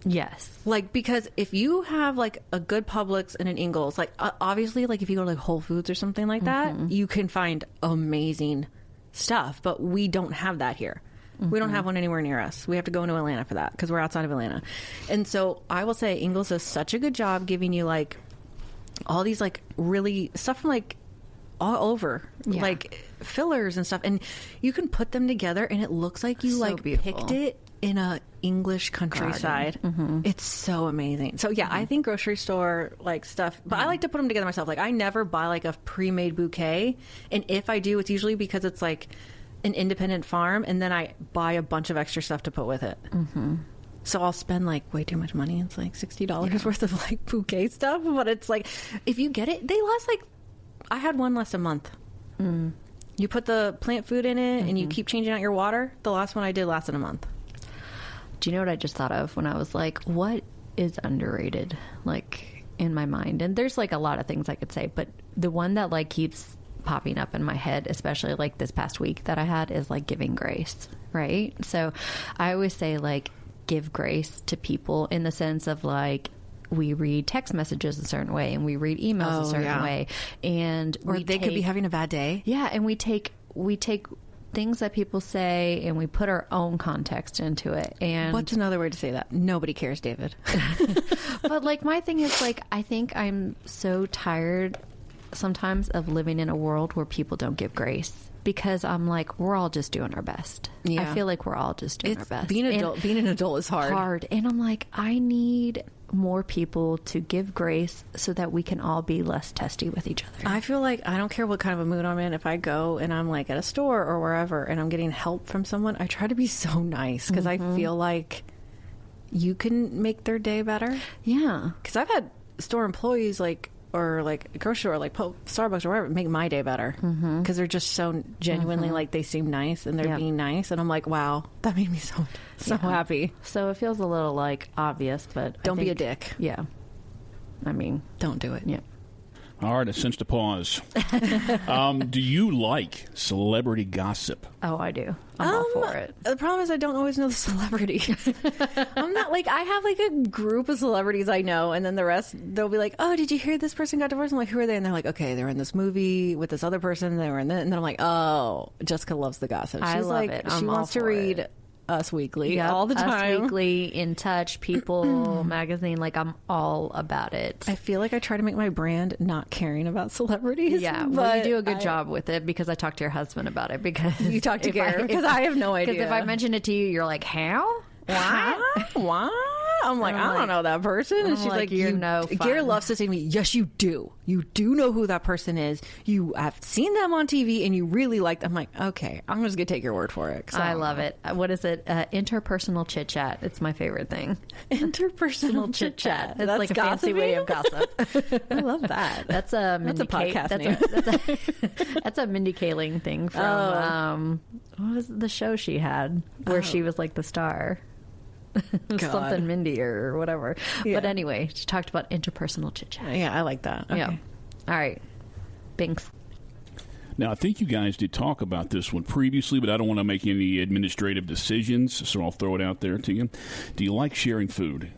S1: Yes.
S2: Like, because if you have like a good Publix and an Ingles, like obviously, like if you go to like Whole Foods or something like that, you can find amazing stuff. But we don't have that here. We don't have one anywhere near us. We have to go into Atlanta for that because we're outside of Atlanta. And so I will say Ingles does such a good job giving you like all these like really stuff from like all over, like fillers and stuff. And you can put them together and it looks like you like picked it in a English countryside. It's so amazing. So yeah, I think grocery store like stuff, but I like to put them together myself. Like I never buy like a pre-made bouquet. And if I do, it's usually because it's like an independent farm, and then I buy a bunch of extra stuff to put with it. So I'll spend like way too much money. It's like $60 worth of like bouquet stuff, but it's like if you get it, they last like I had one last a month. You put the plant food in it, and you keep changing out your water. The last one I did lasted a month.
S1: Do you know what I just thought of when I was like, what is underrated? Like in my mind, and there's like a lot of things I could say, but the one that like keeps popping up in my head, especially like this past week that I had, is like giving grace, right? So I always say like give grace to people in the sense of like we read text messages a certain way and we read emails a certain way, and
S2: or they could be having a bad day.
S1: Yeah, and we take things that people say and we put our own context into it. And
S2: what's another way to say that? Nobody cares, David.
S1: But like my thing is like I think I'm so tired sometimes of living in a world where people don't give grace. because I'm like, we're all just doing our best.
S2: Yeah.
S1: I feel like we're all just doing our best.
S2: Being an adult is hard.
S1: And I'm like, I need more people to give grace so that we can all be less testy with each other.
S2: I feel like I don't care what kind of a mood I'm in. If I go and I'm like at a store or wherever and I'm getting help from someone, I try to be so nice because I feel like you can make their day better.
S1: Yeah.
S2: Because I've had store employees or like a grocery store, like Starbucks or whatever, make my day better because they're just so genuinely like they seem nice and they're being nice, and I'm like, wow, that made me so happy.
S1: So it feels a little like obvious, but
S2: don't be a dick.
S1: Yeah, I mean,
S2: don't do it.
S1: Yeah.
S3: All right, I sensed a pause. Do you like celebrity gossip?
S1: Oh, I do. I'm all for it.
S2: The problem is I don't always know the celebrities. I'm not like, I have like a group of celebrities I know, and then the rest, they'll be like, oh, did you hear this person got divorced? I'm like, who are they? And they're like, okay, they were in this movie with this other person. They were in that. And then I'm like, oh, Jessica loves the gossip.
S1: I
S2: She's
S1: love
S2: like,
S1: it.
S2: She wants to read Us Weekly all the time.
S1: Us Weekly, In Touch, People magazine. Like, I'm all about it.
S2: I feel like I try to make my brand not caring about celebrities.
S1: Yeah, well, you do a good job with it because I talked to your husband about it. Because
S2: you talked to Gary because I have no idea.
S1: Because if I mention it to you, you're like, how?
S2: Why? I'm like, I don't know that person. And she's like,
S1: you're no fun.
S2: Gary loves to say to me, yes, you do. You do know who that person is. You have seen them on TV and you really like them. I'm like, okay, I'm just going to take your word for it.
S1: I love it. What is it? Interpersonal chit chat. It's my favorite thing.
S2: Interpersonal chit chat.
S1: It's like a fancy way of gossip.
S2: I love that.
S1: That's a
S2: podcast name.
S1: That's a Mindy Kaling thing from what was the show she had where she was like the star. Something Mindy or whatever. Yeah. But anyway, she talked about interpersonal chit chat.
S2: Yeah, I like that. Okay.
S1: Yeah. All right. Binks.
S3: Now, I think you guys did talk about this one previously, but I don't want to make any administrative decisions, so I'll throw it out there to you. Do you like sharing food?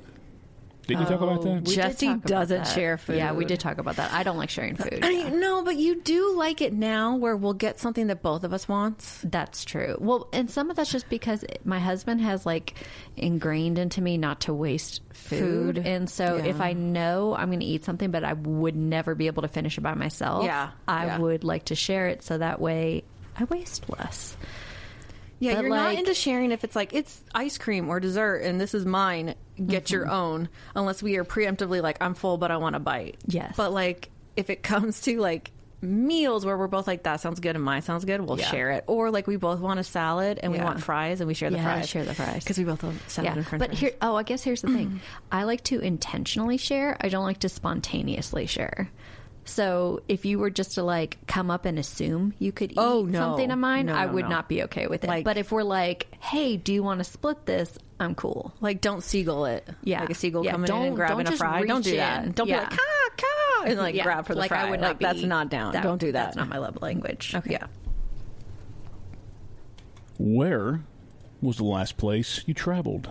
S3: Did we talk about that?
S2: Jesse doesn't share food.
S1: Yeah, we did talk about that. I don't like sharing food.
S2: No, but you do like it now where we'll get something that both of us want.
S1: That's true. Well, and some of that's just because my husband has like ingrained into me not to waste food. And so if I know I'm going to eat something, but I would never be able to finish it by myself, I would like to share it so that way I waste less.
S2: Yeah, but you're not into sharing if it's like, it's ice cream or dessert and this is mine, get your own, unless we are preemptively like, I'm full but I want a bite.
S1: Yes.
S2: But like, if it comes to like meals where we're both like, that sounds good and mine sounds good, we'll share it. Or like, we both want a salad and we want fries and we share the fries.
S1: Share the fries.
S2: Because we both love salad and french fries.
S1: But I guess here's the thing. I like to intentionally share. I don't like to spontaneously share. So if you were just to like come up and assume you could eat something of mine, I would not be okay with it. Like, but if we're like, hey, do you want to split this? I'm cool.
S2: Like, don't seagull it.
S1: Yeah.
S2: Like a seagull coming in and grabbing a fry. Don't do that. Don't be like, ka, and like grab for the fry.
S1: I would not be,
S2: that's not down. Don't do that.
S1: That's not my love language.
S2: Okay.
S1: Yeah.
S3: Where was the last place you traveled?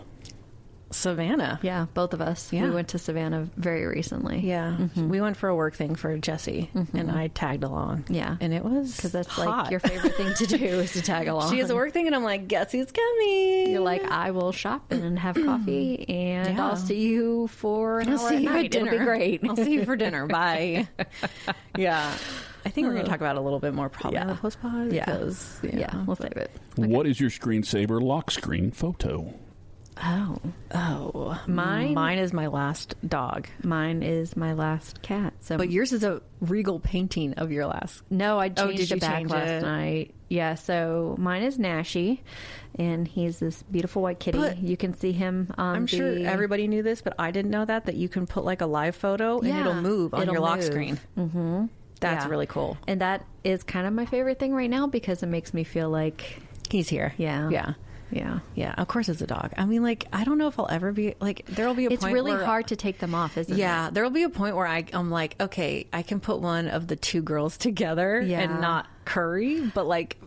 S2: Savannah.
S1: Yeah, both of us.
S2: Yeah.
S1: We went to Savannah very recently.
S2: Yeah. We went for a work thing for Jesse, and I tagged along.
S1: Yeah.
S2: And it was
S1: because that's
S2: hot.
S1: like your favorite thing to do is to tag along.
S2: She has a work thing, and I'm like, guess who's coming?
S1: You're like, I will shop and have coffee, and I'll see you for an hour at night.
S2: Dinner.
S1: It'll be great.
S2: I'll see you for dinner. Bye. Yeah. I think we're going to talk about it a little bit more probably in the post-pod. Because,
S1: we'll save it.
S3: Okay. What is your screensaver lock screen photo?
S2: Mine is my last dog.
S1: Mine is my last cat. So,
S2: but yours is a regal painting of your last.
S1: No, I changed it back last night. Yeah, so mine is Nashi, and he's this beautiful white kitty. But you can see him on
S2: I'm sure everybody knew this, but I didn't know that you can put like a live photo and it'll move on your lock screen. Mm-hmm. That's really cool.
S1: And that is kind of my favorite thing right now because it makes me feel like
S2: he's here.
S1: Yeah.
S2: Yeah. Yeah. Of course, it's a dog. I mean, like, I don't know if I'll ever be like. There'll be a point.
S1: It's really hard to take them off, isn't it?
S2: Yeah, there'll be a point where I'm like, okay, I can put one of the two girls together and not curry, but like,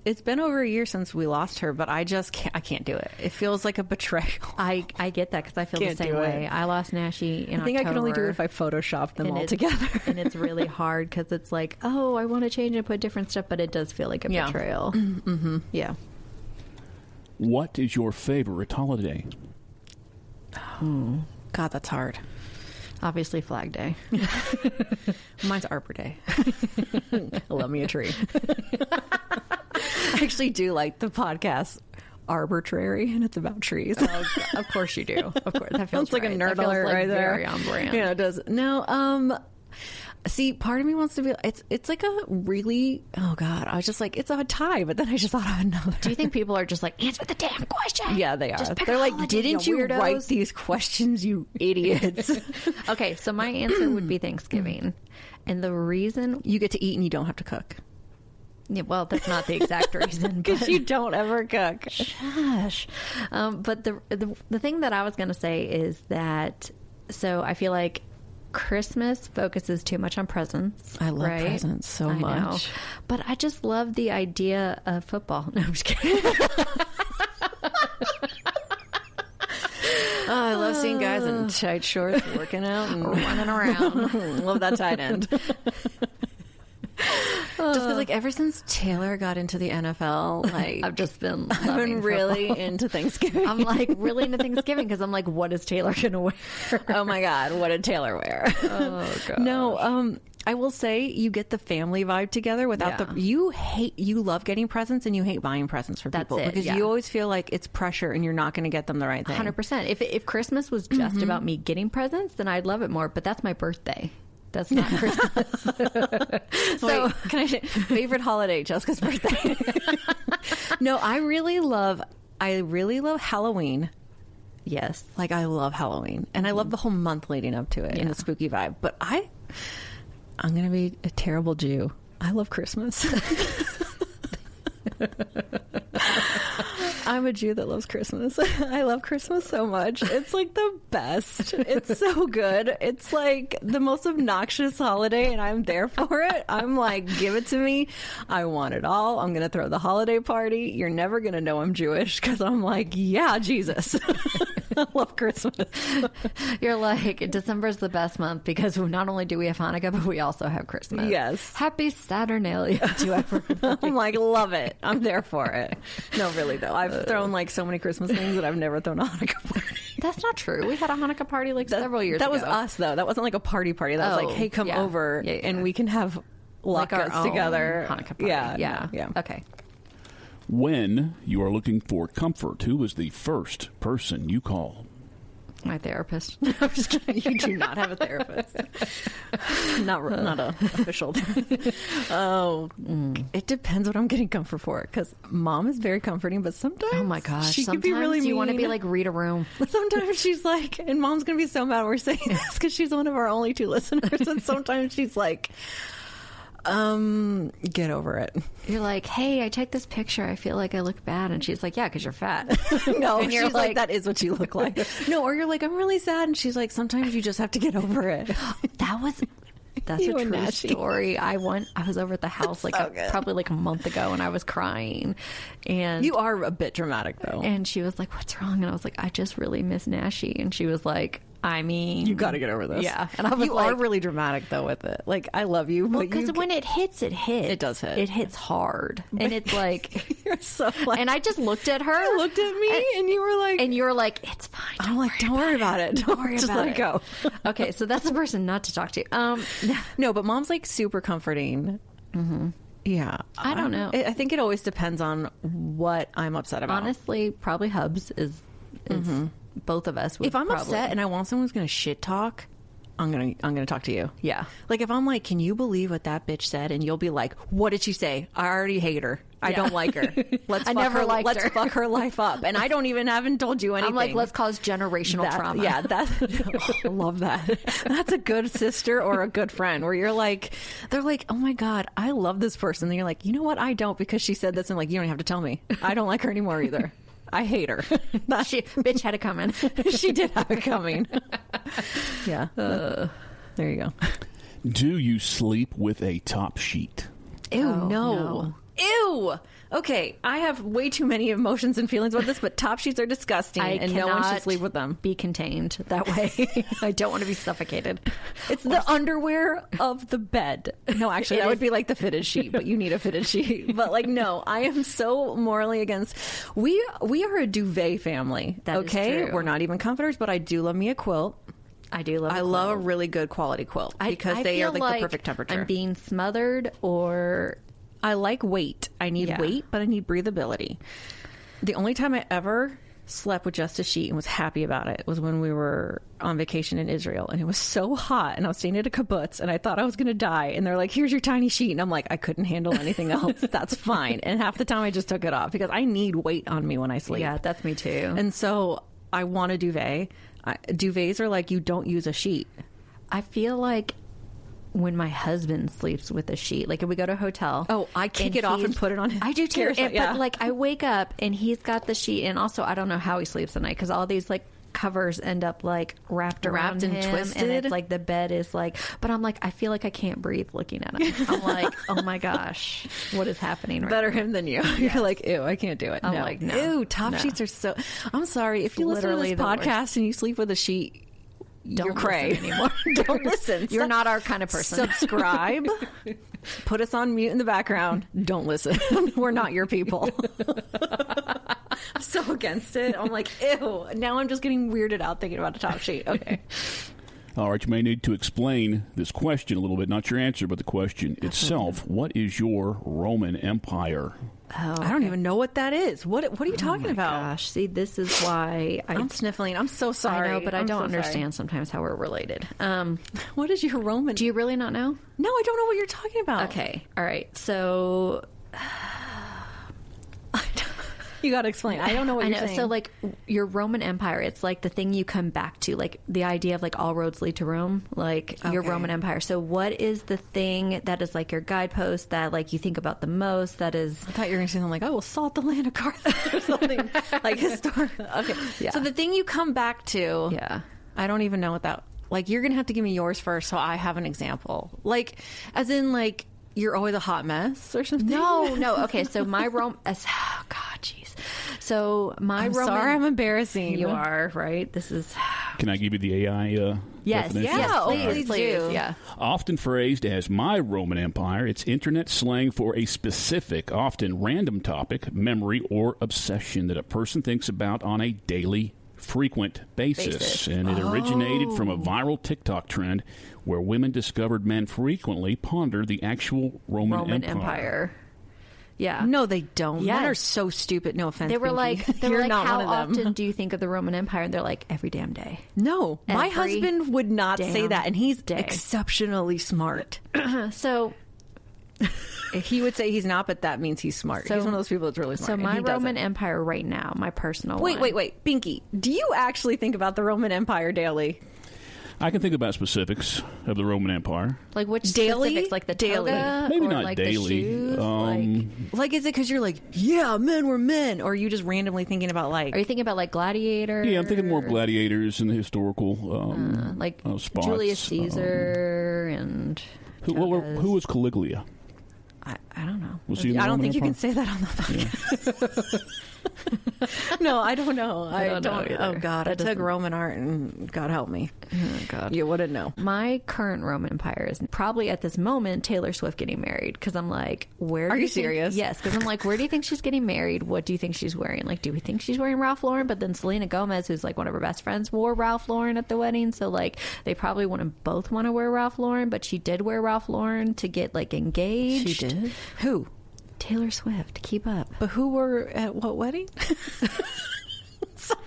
S2: It's been over a year since we lost her, but I can't do it. It feels like a betrayal.
S1: I get that because I feel the same way. I lost Nashi in October.
S2: I think I can only do it if I Photoshop them all together.
S1: And it's really hard because it's like, oh, I want to change and put different stuff, but it does feel like a betrayal.
S2: Mm-hmm.
S1: Yeah.
S3: What is your favorite holiday?
S2: God, that's hard.
S1: Obviously Flag Day.
S2: Mine's Arbor Day. I love me a tree. I actually do like the podcast Arbitrary, and it's about trees.
S1: Of course you do. Of course. That feels
S2: like
S1: right.
S2: a nerd
S1: That feels
S2: alert
S1: like
S2: right there.
S1: very on brand.
S2: Yeah, it does. No, see, part of me wants to be, it's like a really, oh God, I was just like, it's a tie, but then I just thought of another.
S1: Do you think people are just like, answer the damn question?
S2: Yeah, they are.
S1: Just pick
S2: They're
S1: a
S2: like,
S1: holiday,
S2: didn't you
S1: weirdos."
S2: write these questions, you idiots?
S1: Okay, so my answer would be Thanksgiving. And the reason...
S2: You get to eat and you don't have to cook.
S1: Yeah, well, that's not the exact reason.
S2: Because you don't ever cook.
S1: Gosh. But the thing that I was going to say is that, so I feel like Christmas focuses too much on presents.
S2: I love
S1: right?
S2: presents so much.
S1: Know. But I just love the idea of football. No, I'm just kidding.
S2: Oh, I love seeing guys in tight shorts working out and
S1: Running around.
S2: love that tight end. Just because, like, ever since Taylor got into the NFL, like,
S1: I've just been
S2: I've been really into Thanksgiving.
S1: I'm like really into Thanksgiving because I'm like, what is Taylor gonna wear?
S2: Oh my God, what did Taylor wear?
S1: Oh God.
S2: No, I will say you get the family vibe together without you love getting presents and you hate buying presents for people because you always feel like it's pressure and you're not going to get them the right thing.
S1: 100%. If Christmas was just about me getting presents, then I'd love it more. But that's my birthday. That's not Christmas.
S2: So, wait, can I say favorite holiday? Jessica's birthday. No, I really love Halloween.
S1: Yes,
S2: like I love Halloween, and I love the whole month leading up to it and the spooky vibe. But I'm gonna be a terrible Jew. I love Christmas. I'm a Jew that loves Christmas. I love Christmas so much. It's like the best. It's so good. It's like the most obnoxious holiday, and I'm there for it. I'm like, give it to me. I want it all. I'm going to throw the holiday party. You're never going to know I'm Jewish because I'm like, yeah, Jesus. I love Christmas.
S1: You're like, December's the best month because not only do we have Hanukkah, but we also have Christmas.
S2: Yes.
S1: Happy Saturnalia to everybody.
S2: I'm like, love it. I'm there for it. No, really, though. I've thrown like so many Christmas things that I've never thrown a Hanukkah party.
S1: That's not true. We had a Hanukkah party like several years ago.
S2: That was us, though. That wasn't like a party. That was like, hey, come over and we can have
S1: like our
S2: latkes together.
S1: Hanukkah party. Yeah. Okay.
S3: When you are looking for comfort, who is the first person you call?
S1: My therapist.
S2: No, I'm just kidding. You do not have a therapist. Not a official. It depends what I'm getting comfort for. Because mom is very comforting, but sometimes,
S1: oh my gosh,
S2: she
S1: sometimes
S2: can be really mean.
S1: You want to be like, read a room.
S2: Sometimes she's like, and mom's gonna be so mad we're saying this because she's one of our only 2 listeners, and sometimes she's like, get over it.
S1: You're like, hey, I checked this picture. I feel like I look bad. And she's like, yeah, because you're fat.
S2: No,
S1: and
S2: she's
S1: you're
S2: like, that is what you look like. No, or you're like, I'm really sad. And she's like, sometimes you just have to get over it.
S1: That's
S2: You
S1: a
S2: and
S1: true
S2: Nashi.
S1: story. I was over at the house probably like a month ago, and I was crying. And
S2: You are a bit dramatic, though.
S1: and she was like, what's wrong? And I was like, I just really miss Nashi. And she was like, I mean,
S2: You got to get over this.
S1: Yeah. And I was
S2: you
S1: like,
S2: are really dramatic, though, with it. Like, I love you, but
S1: because when it hits, it hits.
S2: It does hit.
S1: It hits hard. And it's like,
S2: you're so like,
S1: and I just looked at her.
S2: you looked at me, and you were like,
S1: And you're like, it's fine.
S2: I'm like, don't worry about it.
S1: Don't worry
S2: just
S1: about
S2: let
S1: it.
S2: it go.
S1: Okay, so that's the person not to talk to.
S2: No, but mom's like super comforting. Mm-hmm. Yeah.
S1: I don't know.
S2: I think it always depends on what I'm upset about.
S1: Honestly, probably Hubs is both of us.
S2: If I'm
S1: probably,
S2: upset and I want someone who's going to shit talk, I'm gonna talk to you.
S1: yeah.
S2: Like if I'm like, can you believe what that bitch said? And you'll be like, what did she say? I already hate her. I don't like her.
S1: I never liked
S2: let's
S1: her.
S2: fuck her life up. And I haven't told you anything.
S1: I'm like, let's cause generational trauma.
S2: Yeah, I love that. That's a good sister or a good friend where you're like, they're like, oh my God, I love this person. And you're like, you know what? I don't because she said this. And like, you don't have to tell me. I don't like her anymore either. I hate her.
S1: Bitch had it coming.
S2: She did have it coming. Yeah. There you go.
S3: Do you sleep with a top sheet?
S2: Ew,
S1: Oh,
S2: no. Ew. Okay, I have way too many emotions and feelings about this, but top sheets are disgusting, and no one should
S1: cannot
S2: sleep with them.
S1: Be contained that way. I don't want to be suffocated.
S2: It's the underwear of the bed. No, actually, that would be like the fitted sheet, but you need a fitted sheet. But like, no, I am so morally against. We are a duvet family.
S1: That is
S2: okay,
S1: true.
S2: we're not even comforters, but I do love me a quilt.
S1: I do love.
S2: I love a really good quality quilt because they are like the perfect temperature.
S1: I'm being smothered, or
S2: I like weight. I need weight, but I need breathability. The only time I ever slept with just a sheet and was happy about it was when we were on vacation in Israel, and it was so hot, and I was staying at a kibbutz, and I thought I was going to die, and they're like, here's your tiny sheet, and I'm like, I couldn't handle anything else. That's fine. And half the time I just took it off because I need weight on me when I sleep.
S1: Yeah, that's me too.
S2: And so I want a duvet. Duvets are like, you don't use a sheet.
S1: I feel like when my husband sleeps with a sheet, like if we go to a hotel,
S2: I kick it off and put it on his
S1: I do too.
S2: carousel,
S1: But like I wake up and he's got the sheet, and also I don't know how he sleeps at night because all these like covers end up like wrapped around
S2: and
S1: him,
S2: twisted,
S1: and it's like the bed is like. But I'm like, I feel like I can't breathe looking at him. I'm like, oh my gosh, what is happening? Right
S2: Better
S1: now?
S2: him than you. Yes. You're like, ew, I can't do it.
S1: I'm like, no,
S2: ew, top sheets are so. I'm sorry if you listen to this podcast and you sleep with a sheet. You're cray
S1: anymore.
S2: Don't listen.
S1: You're not our kind of person.
S2: Subscribe. Put us on mute in the background. Don't listen. We're not your people. I'm so against it. I'm like, ew. Now I'm just getting weirded out thinking about a top sheet. Okay.
S3: All right, you may need to explain this question a little bit. Not your answer, but the question itself. What is your Roman Empire?
S1: Oh,
S2: I don't even know what that is. What are you talking about?
S1: Gosh, see, this is why
S2: I'm sniffling. I'm so sorry.
S1: I know, but I don't understand sometimes how we're related.
S2: What is your Roman?
S1: Do you really not know?
S2: No, I don't know what you're talking about.
S1: Okay, all right. So
S2: you got to explain. I don't know what you're saying.
S1: So, like, your Roman Empire, it's like the thing you come back to, like the idea of like all roads lead to Rome, like your Roman Empire. So, what is the thing that is like your guidepost that like you think about the most? That is,
S2: I thought you were going to say something like, "I will salt the land of Carthage" or something like historical. Okay,
S1: yeah.
S2: So the thing you come back to, I don't even know what that. Like, you're going to have to give me yours first, so I have an example. Like, as in, like, you're always a hot mess or something.
S1: No. Okay, so my Rome. Oh God, jeez. So
S2: I'm sorry, I'm embarrassing.
S1: You are, right? This is.
S3: Can I give you the AI
S1: Yes,
S3: definition?
S1: yes, please do. Yeah.
S3: Often phrased as my Roman Empire, it's internet slang for a specific, often random topic, memory, or obsession that a person thinks about on a daily, frequent basis. And it originated from a viral TikTok trend where women discovered men frequently ponder the actual Roman Empire.
S1: Yeah.
S2: No, they don't.
S1: Yes.
S2: Men are so stupid. No offense.
S1: They were like,
S2: not
S1: how
S2: one of them.
S1: often do you think of the Roman Empire? And they're like, every damn day.
S2: No, my
S1: Every
S2: husband would not say that, and he's
S1: day.
S2: exceptionally smart.
S1: So
S2: he would say he's not, but that means he's smart.
S1: So,
S2: he's one of those people that's really smart.
S1: So my
S2: and he
S1: Roman
S2: doesn't.
S1: Empire right now, my personal one.
S2: Wait, Binky, do you actually think about the Roman Empire daily?
S3: I can think about specifics of the Roman Empire.
S1: Like which
S2: daily?
S1: specifics? Like the
S2: Daily.
S1: toga?
S3: Maybe
S1: or
S3: not
S1: like
S3: daily.
S1: The shoes?
S2: Like, is it because you're like, yeah, men were men? Or are you just randomly thinking about like...
S1: Are you thinking about like Gladiator?
S3: Yeah, I'm thinking more gladiators and the historical
S1: like
S3: spots.
S1: Julius Caesar and...
S3: Who was Caligula?
S2: I don't know.
S3: Was he in the
S2: I don't
S3: Roman
S2: think you can
S3: Empire?
S2: say that on the podcast. No, I don't know. I don't
S1: know either.
S2: Oh, God. I took Roman art and God help me.
S1: Oh, God.
S2: You wouldn't know.
S1: My current Roman Empire is probably at this moment Taylor Swift getting married, because I'm like, where?
S2: Are
S1: do
S2: you
S1: think-
S2: serious?
S1: Yes, because I'm like, where do you think she's getting married? What do you think she's wearing? Like, do we think she's wearing Ralph Lauren? But then Selena Gomez, who's like one of her best friends, wore Ralph Lauren at the wedding. So like, they probably wouldn't both want to wear Ralph Lauren, but she did wear Ralph Lauren to get like engaged.
S2: She did? Who?
S1: Taylor Swift. Keep up.
S2: But who were at what wedding? Sorry.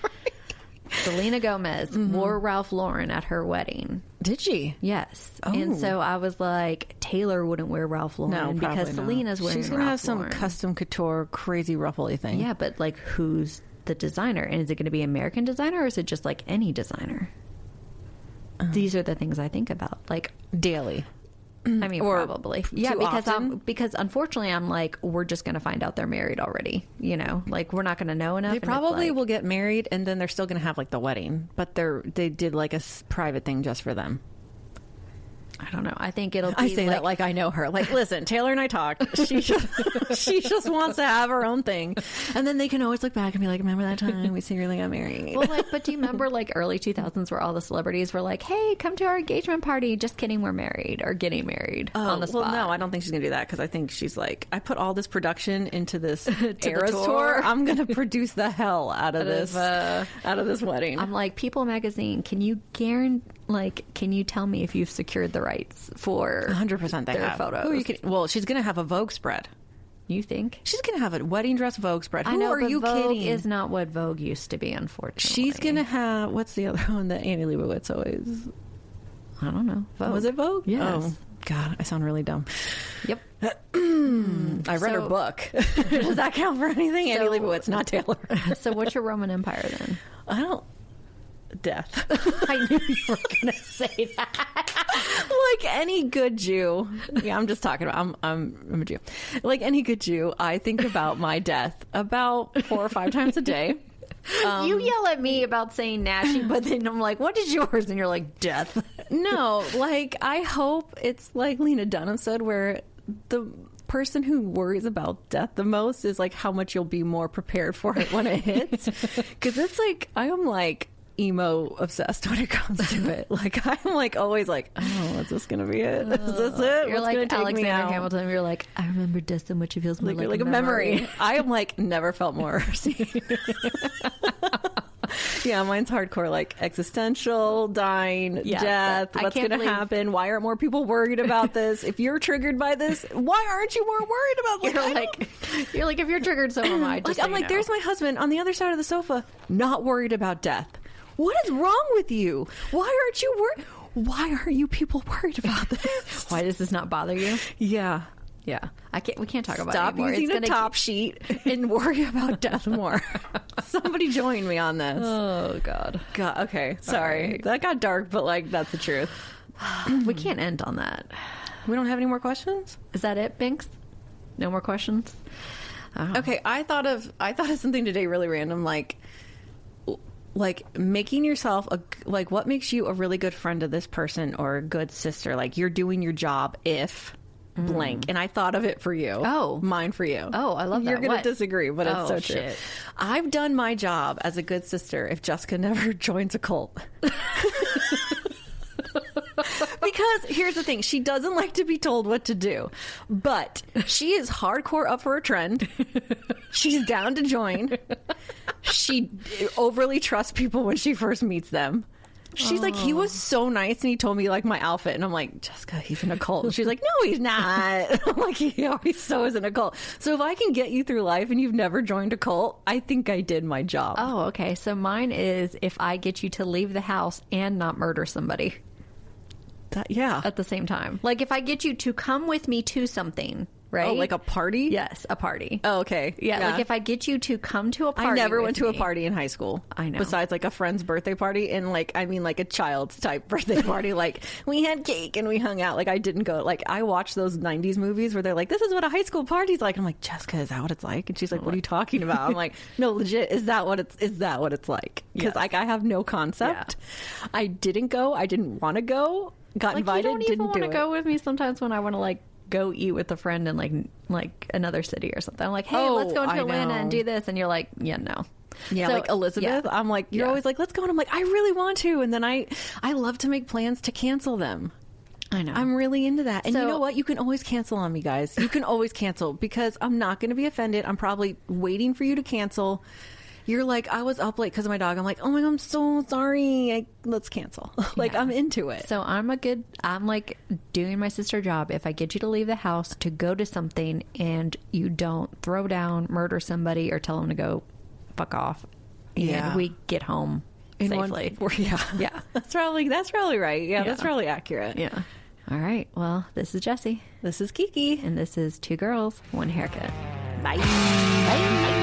S1: Selena Gomez wore Ralph Lauren at her wedding.
S2: Did she?
S1: Yes.
S2: Oh.
S1: And so I was like, Taylor wouldn't wear Ralph Lauren
S2: No,
S1: because
S2: probably not.
S1: Selena's wearing
S2: She's gonna
S1: Ralph
S2: have some
S1: Lauren.
S2: custom couture, crazy ruffly thing.
S1: Yeah, but like, who's the designer? And is it going to be American designer, or is it just like any designer? These are the things I think about, like
S2: daily.
S1: I mean,
S2: Or
S1: probably,
S2: too
S1: yeah,
S2: often?
S1: because unfortunately, I'm like, we're just going to find out they're married already. You know, like we're not going to know enough.
S2: They
S1: and it's
S2: probably
S1: like-
S2: will get married, and then they're still going to have like the wedding, but they did like a private thing just for them.
S1: I don't know. I think it'll be
S2: I say that like I know her. Like, listen, Taylor and I talked. She just wants to have her own thing, and then they can always look back and be like, "Remember that time we secretly got married?"
S1: Well, like, but do you remember like early 2000s where all the celebrities were like, "Hey, come to our engagement party." Just kidding, we're married or getting married on the spot.
S2: Well, no, I don't think she's gonna do that, because I think she's like, I put all this production into this
S1: the
S2: Eras
S1: tour.
S2: tour. I'm gonna produce the hell out of this wedding.
S1: I'm like, People Magazine, can you guarantee? Like, can you tell me if you've secured the rights for
S2: 100% they
S1: their
S2: have.
S1: photos?
S2: Well, she's going to have a Vogue spread.
S1: You think?
S2: She's going to have a wedding dress Vogue spread.
S1: I know,
S2: Who are
S1: but
S2: you
S1: Vogue
S2: kidding?
S1: is not what Vogue used to be, unfortunately.
S2: She's going to have, what's the other one that Annie Leibovitz always...
S1: I don't know. Vogue.
S2: Was it Vogue?
S1: Yes.
S2: Oh, God, I sound really dumb.
S1: Yep.
S2: I read her book. Does that count for anything? Annie Leibovitz, not Taylor.
S1: So what's your Roman Empire then?
S2: I don't... Death.
S1: I knew you were going to say that.
S2: Like any good Jew. Yeah, I'm just talking about, I'm a Jew. Like any good Jew, I think about my death about 4 or 5 times a day.
S1: You yell at me about saying Nashi, but then I'm like, what is yours? And you're like, death.
S2: No, like, I hope it's like Lena Dunham said, where the person who worries about death the most is like how much you'll be more prepared for it when it hits. Because it's like, I am like emo obsessed when it comes to it. Like, I'm like always like, oh, is this gonna be it? Is this it?
S1: You're
S2: What's
S1: like
S2: gonna take me
S1: Alexander
S2: out?
S1: Hamilton. You're like, I remember death so much it feels more
S2: Like a memory. I am like never felt more. Yeah, mine's hardcore, like existential, dying, death, what's going to happen, why aren't more people worried about this? If you're triggered by this, why aren't you more worried about
S1: you're like, if you're triggered, so am I.
S2: Like, I'm like, there's my husband on the other side of the sofa, not worried about death. What is wrong with you? Why aren't you worried? Why are you people worried about this?
S1: Why does this not bother you?
S2: Yeah.
S1: Yeah, we can't talk about it
S2: Stop
S1: anymore.
S2: using a top sheet and worry about death more. Somebody join me on this.
S1: Oh, God.
S2: Okay, sorry. Right. That got dark, but like, that's the truth.
S1: We can't end on that.
S2: We don't have any more questions?
S1: Is that it, Binks? No more questions?
S2: Okay, I thought of something today really random, like making yourself like, what makes you a really good friend to this person or a good sister? Like, you're doing your job if blank. And I thought of it for you.
S1: Oh.
S2: Mine for you.
S1: Oh, I love that.
S2: You're going to disagree, but it's so true.
S1: Shit.
S2: I've done my job as a good sister if Jessica never joins a cult. Because here's the thing, she doesn't like to be told what to do, but she is hardcore up for a trend. She's down to join. She overly trusts people when she first meets them. She's like, he was so nice and he told me like my outfit, and I'm like, Jessica, he's in a cult. And she's like, no, he's not. I'm like, he always so is in a cult. So if I can get you through life and you've never joined a cult, I think I did my job.
S1: Oh, okay. So mine is if I get you to leave the house and not murder somebody.
S2: Yeah.
S1: At the same time. Like if I get you to come with me to something, right?
S2: Oh, like a party?
S1: Yes, a party.
S2: Oh, okay.
S1: Yeah, like if I get you to come to a party.
S2: I never went to a
S1: me.
S2: party in high school.
S1: I know.
S2: Besides like a friend's birthday party, and like, I mean like a child's type birthday party. Like we had cake and we hung out. Like I didn't go. Like I watched those 90s movies where they're like, this is what a high school party's like. I'm like, Jessica, is that what it's like? And she's like, what are you talking about? I'm like, no, legit, is that what it's like? Because like I have no concept. Yeah. I didn't go. I didn't want to go. Got invited.
S1: You don't even want to go with me sometimes when I want to like go eat with a friend in like another city or something. I'm like, hey, let's go into Atlanta and do this, and you're like, yeah, no.
S2: Yeah, so, like Elizabeth, I'm like, you're always like, let's go, and I'm like, I really want to, and then I love to make plans to cancel them.
S1: I know.
S2: I'm really into that. And you know what? You can always cancel on me, guys. You can always cancel because I'm not going to be offended. I'm probably waiting for you to cancel. You're like, I was up late because of my dog. I'm like, oh my God, I'm so sorry. Let's cancel. Like, I'm into it.
S1: So I'm like doing my sister job. If I get you to leave the house to go to something and you don't throw down, murder somebody, or tell them to go fuck off, and we get home safely.
S2: Yeah. That's probably right. Yeah, that's probably accurate.
S1: Yeah. All right. Well, this is Jessie.
S2: This is Kiki.
S1: And this is Two Girls, One Haircut.
S2: Bye. Bye.